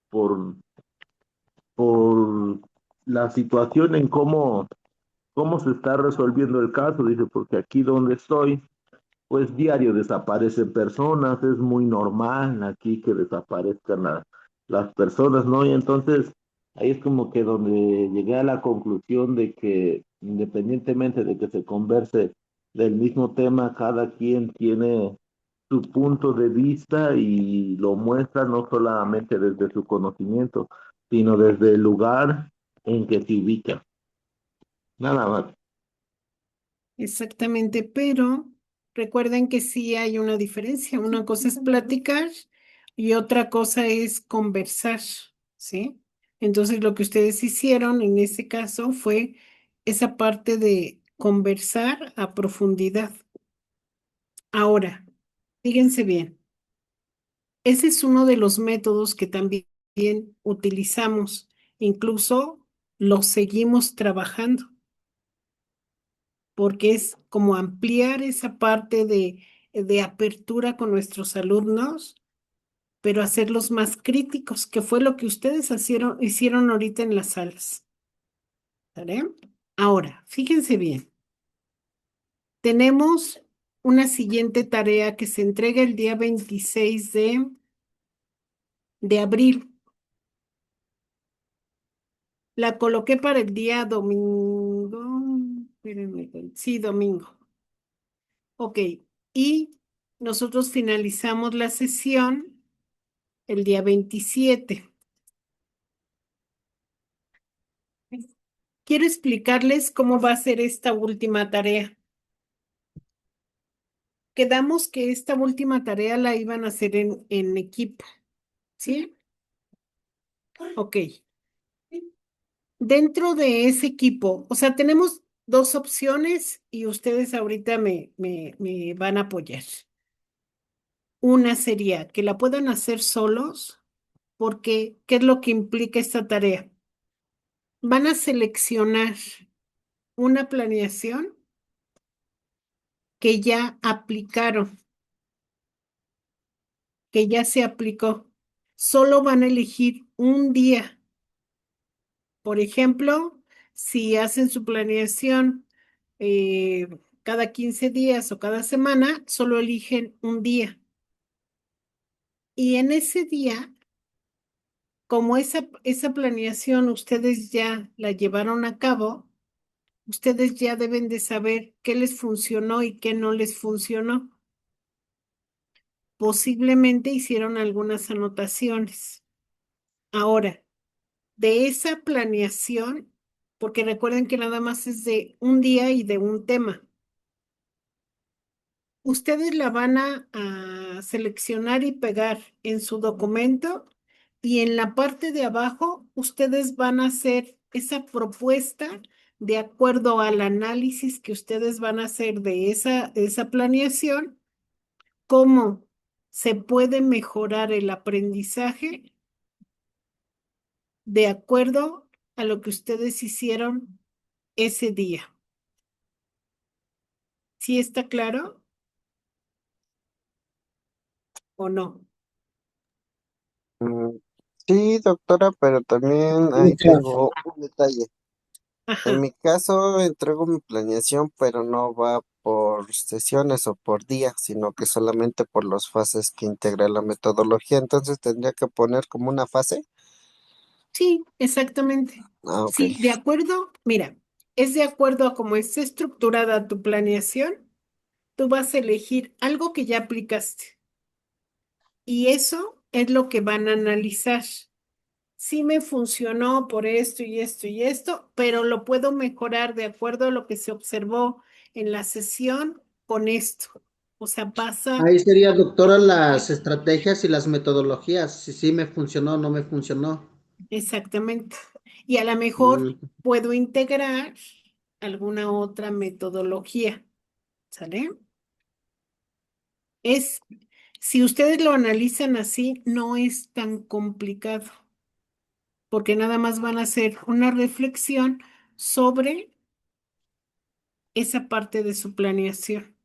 por, por la situación en cómo ¿cómo se está resolviendo el caso? Dice, porque aquí donde estoy, pues diario desaparecen personas, es muy normal aquí que desaparezcan las personas, ¿no? Y entonces ahí es como que donde llegué a la conclusión de que independientemente de que se converse del mismo tema, cada quien tiene su punto de vista y lo muestra no solamente desde su conocimiento, sino desde el lugar en que se ubica. Nada más. Exactamente, pero recuerden que sí hay una diferencia. Una cosa es platicar y otra cosa es conversar, ¿sí? Entonces lo que ustedes hicieron en ese caso fue esa parte de conversar a profundidad. Ahora, fíjense bien, ese es uno de los métodos que también utilizamos, incluso lo seguimos trabajando, porque es como ampliar esa parte de apertura con nuestros alumnos, pero hacerlos más críticos, que fue lo que ustedes hicieron ahorita en las salas. ¿Vale? Ahora, fíjense bien, tenemos una siguiente tarea que se entrega el día 26 de abril. La coloqué para el día domingo. Espérenme, sí, domingo. Ok, y nosotros finalizamos la sesión el día 27. Quiero explicarles cómo va a ser esta última tarea. Quedamos que esta última tarea la iban a hacer en equipo, ¿sí? Ok. Dentro de ese equipo, o sea, tenemos dos opciones y ustedes ahorita me van a apoyar. Una sería que la puedan hacer solos, porque ¿qué es lo que implica esta tarea? Van a seleccionar una planeación que ya aplicaron, que ya se aplicó. Solo van a elegir un día. Por ejemplo, si hacen su planeación cada 15 días o cada semana, solo eligen un día. Y en ese día, como esa planeación ustedes ya la llevaron a cabo, ustedes ya deben de saber qué les funcionó y qué no les funcionó. Posiblemente hicieron algunas anotaciones. Ahora, de esa planeación, porque recuerden que nada más es de un día y de un tema, ustedes la van a seleccionar y pegar en su documento y en la parte de abajo ustedes van a hacer esa propuesta de acuerdo al análisis que ustedes van a hacer de esa planeación, cómo se puede mejorar el aprendizaje de acuerdo a lo que ustedes hicieron ese día. ¿Sí está claro o no? Mm, sí, doctora, pero también Sí, ahí claro. tengo un detalle. En Ajá. mi caso, entrego mi planeación, pero no va por sesiones o por día, sino que solamente por las fases que integra la metodología. Entonces tendría que poner como una fase. Sí, exactamente. Ah, ok. Sí, de acuerdo, mira, es de acuerdo a cómo está estructurada tu planeación, tú vas a elegir algo que ya aplicaste y eso es lo que van a analizar. Sí me funcionó por esto y esto y esto, pero lo puedo mejorar de acuerdo a lo que se observó en la sesión con esto. O sea, pasa Ahí sería, doctora, las estrategias y las metodologías, si sí me funcionó o no me funcionó. exactamente. Y a lo mejor Mm, puedo integrar alguna otra metodología, ¿sale? Es, si ustedes lo analizan así, no es tan complicado, porque nada más van a hacer una reflexión sobre esa parte de su planeación.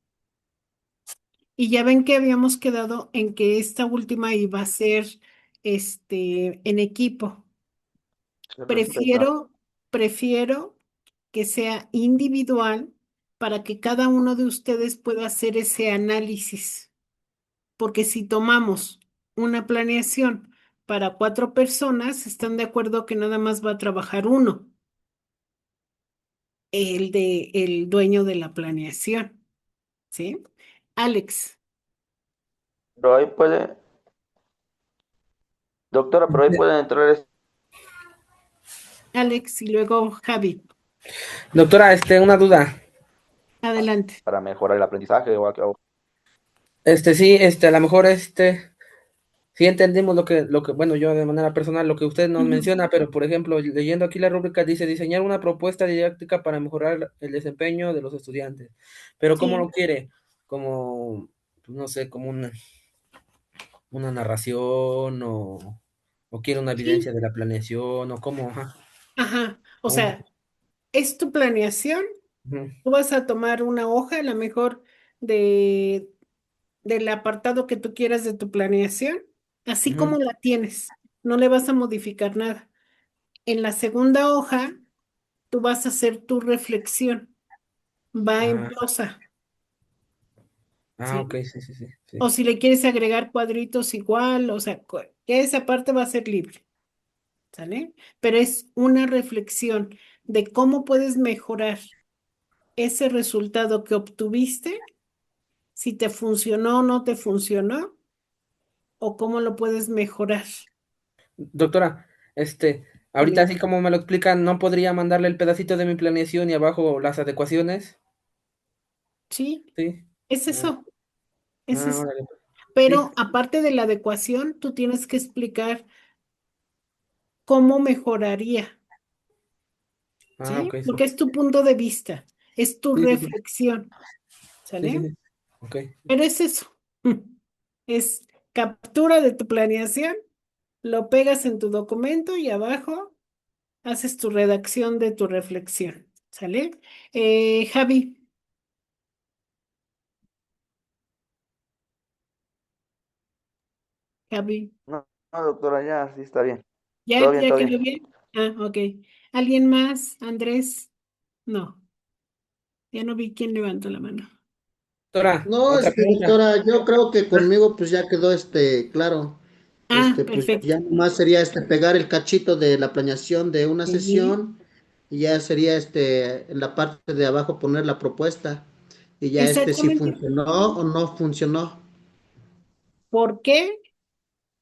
Y ya ven que habíamos quedado en que esta última iba a ser en equipo. Se respeta. Prefiero que sea individual para que cada uno de ustedes pueda hacer ese análisis. Porque si tomamos una planeación para 4 personas, están de acuerdo que nada más va a trabajar uno, el dueño de la planeación, ¿sí? Alex, Pero ahí puede, doctora, pero ahí pueden entrar Alex y luego Javi. Doctora, una duda. Adelante. para mejorar el aprendizaje o Sí, a lo mejor, sí entendimos bueno, yo de manera personal, lo que usted nos menciona, pero por ejemplo, leyendo aquí la rúbrica dice diseñar una propuesta didáctica para mejorar el desempeño de los estudiantes. Pero ¿cómo Sí. lo quiere? Como, pues, no sé, como una narración o quiere una evidencia Sí. de la planeación o cómo, ajá. Ajá. O Ujú, sea, es tu planeación. ujú, Tú vas a tomar una hoja, a lo mejor de, del apartado que tú quieras de tu planeación, así ujú. como la tienes. No le vas a modificar nada. En la segunda hoja, tú vas a hacer tu reflexión. Va en Ah, prosa, ok, ¿sí? sí, sí, sí, sí. O si le quieres agregar cuadritos igual, o sea, que esa parte va a ser libre, ¿sale? Pero es una reflexión de cómo puedes mejorar ese resultado que obtuviste, si te funcionó o no te funcionó, o cómo lo puedes mejorar. Doctora, ahorita Dime. así como me lo explican, ¿no podría mandarle el pedacito de mi planeación y abajo las adecuaciones? Sí, Sí. es Ah, eso, es eso. órale. Sí. Pero aparte de la adecuación, tú tienes que explicar cómo mejoraría, Ok, ¿sí? sí. Porque es tu punto de vista, es tu Sí, sí, sí. reflexión, Sí, sí, ¿sale? sí. Ok. Pero es eso, es captura de tu planeación, lo pegas en tu documento y abajo haces tu redacción de tu reflexión, ¿sale? Javi, Javi, no, no, doctora, ya, sí está bien. ¿ya, Todo bien, ya todo bien. quedó bien? Ah, ok. ¿Alguien más? ¿Andrés? No, ya no vi quién levantó la mano. Doctora, No, otra pregunta. doctora, yo creo que conmigo pues ya quedó claro. Ah, Pues perfecto. ya nomás sería pegar el cachito de la planeación de una Sí, sesión y ya sería en la parte de abajo poner la propuesta y ya si exactamente. funcionó o no funcionó. ¿Por qué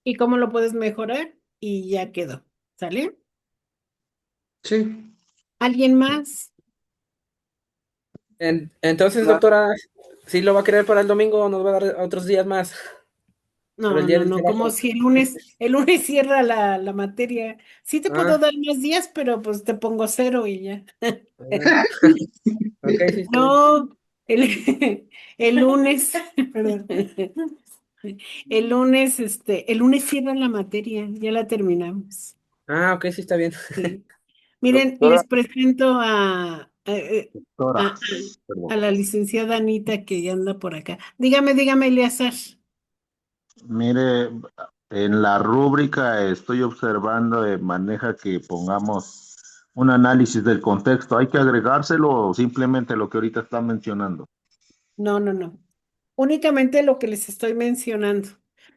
y cómo lo puedes mejorar? Y ya quedó, ¿sale? Sí. ¿Alguien más? Entonces, La- doctora, ¿sí lo va a querer para el domingo o nos va a dar otros días más? Por el No, día no, del no, como trabajo. si el lunes cierra la materia. Sí te puedo Ah, dar más días, pero pues te pongo 0 y ya. ah, ok, sí, está bien. No, el, el lunes, perdón. El lunes cierra la materia, ya la terminamos. Ah, ok, sí, está bien. Sí. Miren, doctora, les presento a, Doctora, a perdón. la licenciada Anita que ya anda por acá. Dígame, Eleazar. Mire, en la rúbrica estoy observando, maneja que pongamos un análisis del contexto. ¿Hay que agregárselo o simplemente lo que ahorita está mencionando? No, no, no. Únicamente lo que les estoy mencionando,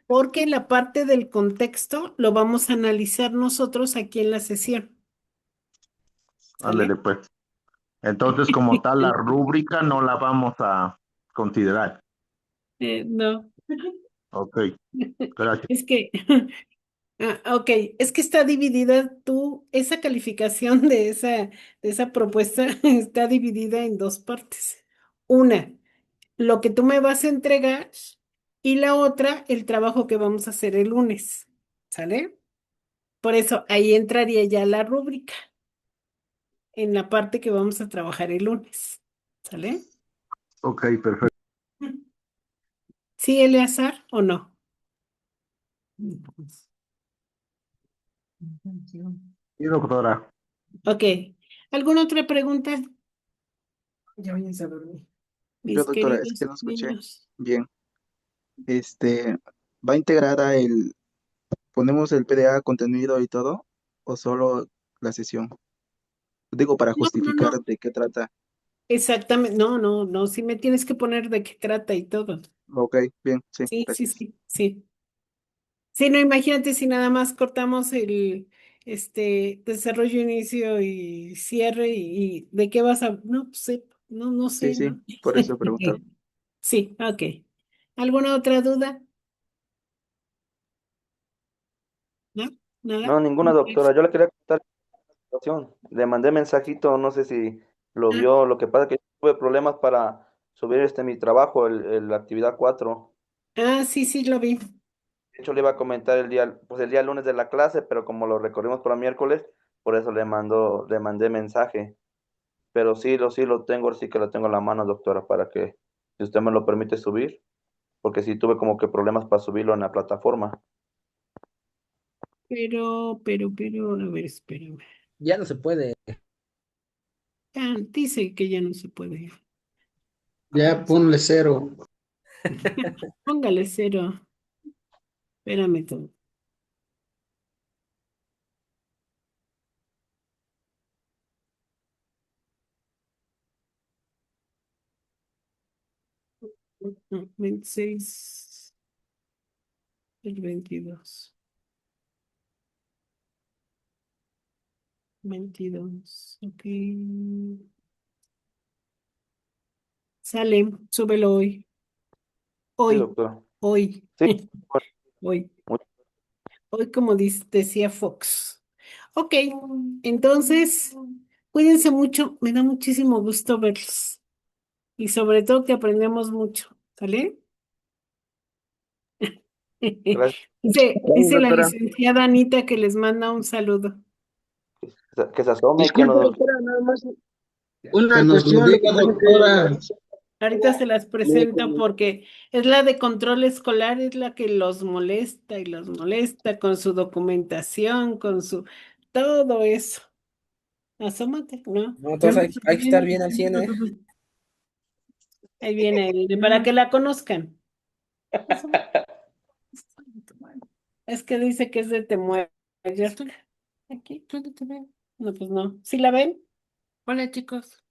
porque la parte del contexto lo vamos a analizar nosotros aquí en la sesión, Ándele ¿sale? pues. Entonces, como tal, la rúbrica no la vamos a considerar. No, Ok, gracias. es que, ok, es que está dividida esa calificación de esa propuesta está dividida en dos partes. Una, lo que tú me vas a entregar y la otra, el trabajo que vamos a hacer el lunes, ¿sale? Por eso ahí entraría ya la rúbrica en la parte que vamos a trabajar el lunes, ¿sale? Ok, perfecto. ¿Sí, Eleazar o no? Sí, doctora. Ok. ¿Alguna otra pregunta? Ya váyanse a dormir. Yo, Mis doctora, es que queridos no escuché niños. bien. ¿Va integrada ponemos el PDA contenido y todo, o solo la sesión? Digo, para No, no, justificar no, de qué trata. exactamente, no, no, no, sí me tienes que poner de qué trata y todo. Ok, bien, sí, Sí, sí, gracias. sí, sí. Sí, no, imagínate si nada más cortamos desarrollo, inicio y cierre y de qué vas a, no pues, sé, no, no Sí, sé, sí, ¿no? por eso he preguntado. Sí, ok. ¿Alguna otra duda? ¿No? ¿Nada? No, ninguna Ok. doctora. Yo le quería contar la situación. Le mandé mensajito, no sé si lo Ah, vio. Lo que pasa es que tuve problemas para subir mi trabajo, la actividad 4. sí, sí, lo vi. De hecho, le iba a comentar el día lunes de la clase, pero como lo recorrimos para miércoles, por eso le mandé mensaje. Pero sí lo tengo, sí que lo tengo en la mano, doctora, para que, si usted me lo permite subir, porque sí tuve como que problemas para subirlo en la plataforma. A ver, espérame. Ya no se puede. Dice que ya no se puede. Ya ponle 0. Póngale 0. Espérame todo. No, 26, el 22. 22, ok. Sale, súbelo hoy. Sí, Hoy, doctora. hoy, Sí, hoy, mu- hoy como decía Fox. Ok, entonces, cuídense mucho, me da muchísimo gusto verlos y sobre todo que aprendemos mucho, ¿sale? gracias. Dice la Doctora. licenciada Anita que les manda un saludo. Que se asome y que Disculpe, nos... doctora, nada más Que una nos lo cuestión. Lo que diga, pasa doctora. Ahorita se las me, presento porque es la de control escolar, es la que los molesta y los molesta con su documentación, con su todo eso. Asómate, ¿no? No, No, entonces hay que estar bien, bien al 100, ¿eh? ahí viene, para que la conozcan. Asómate. Es que dice que es de Temuera. Aquí, ¿tú no te ves? No, pues no. ¿Sí la ven? Hola, chicos.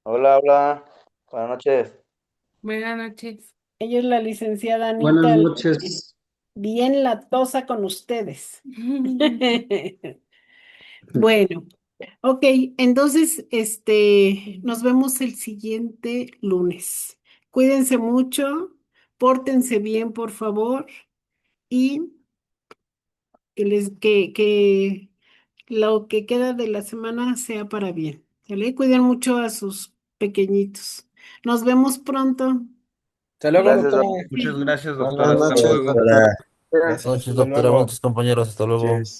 Hola, hola. Buenas noches. Buenas noches. Ella es la licenciada Buenas Anita, noches. bien latosa con ustedes. Bueno, ok, entonces, nos vemos el siguiente lunes. Cuídense mucho, pórtense bien, por favor, y que lo que queda de la semana sea para bien. ¿Sale? Cuiden mucho a sus pequeñitos. Nos vemos pronto. Hasta luego, Gracias, doctora. doctora. Muchas gracias, doctora. Buenas Hasta noches, luego. doctora. Buenas Gracias. noches, Hasta doctora. luego. Buenos compañeros. Hasta luego. Noches.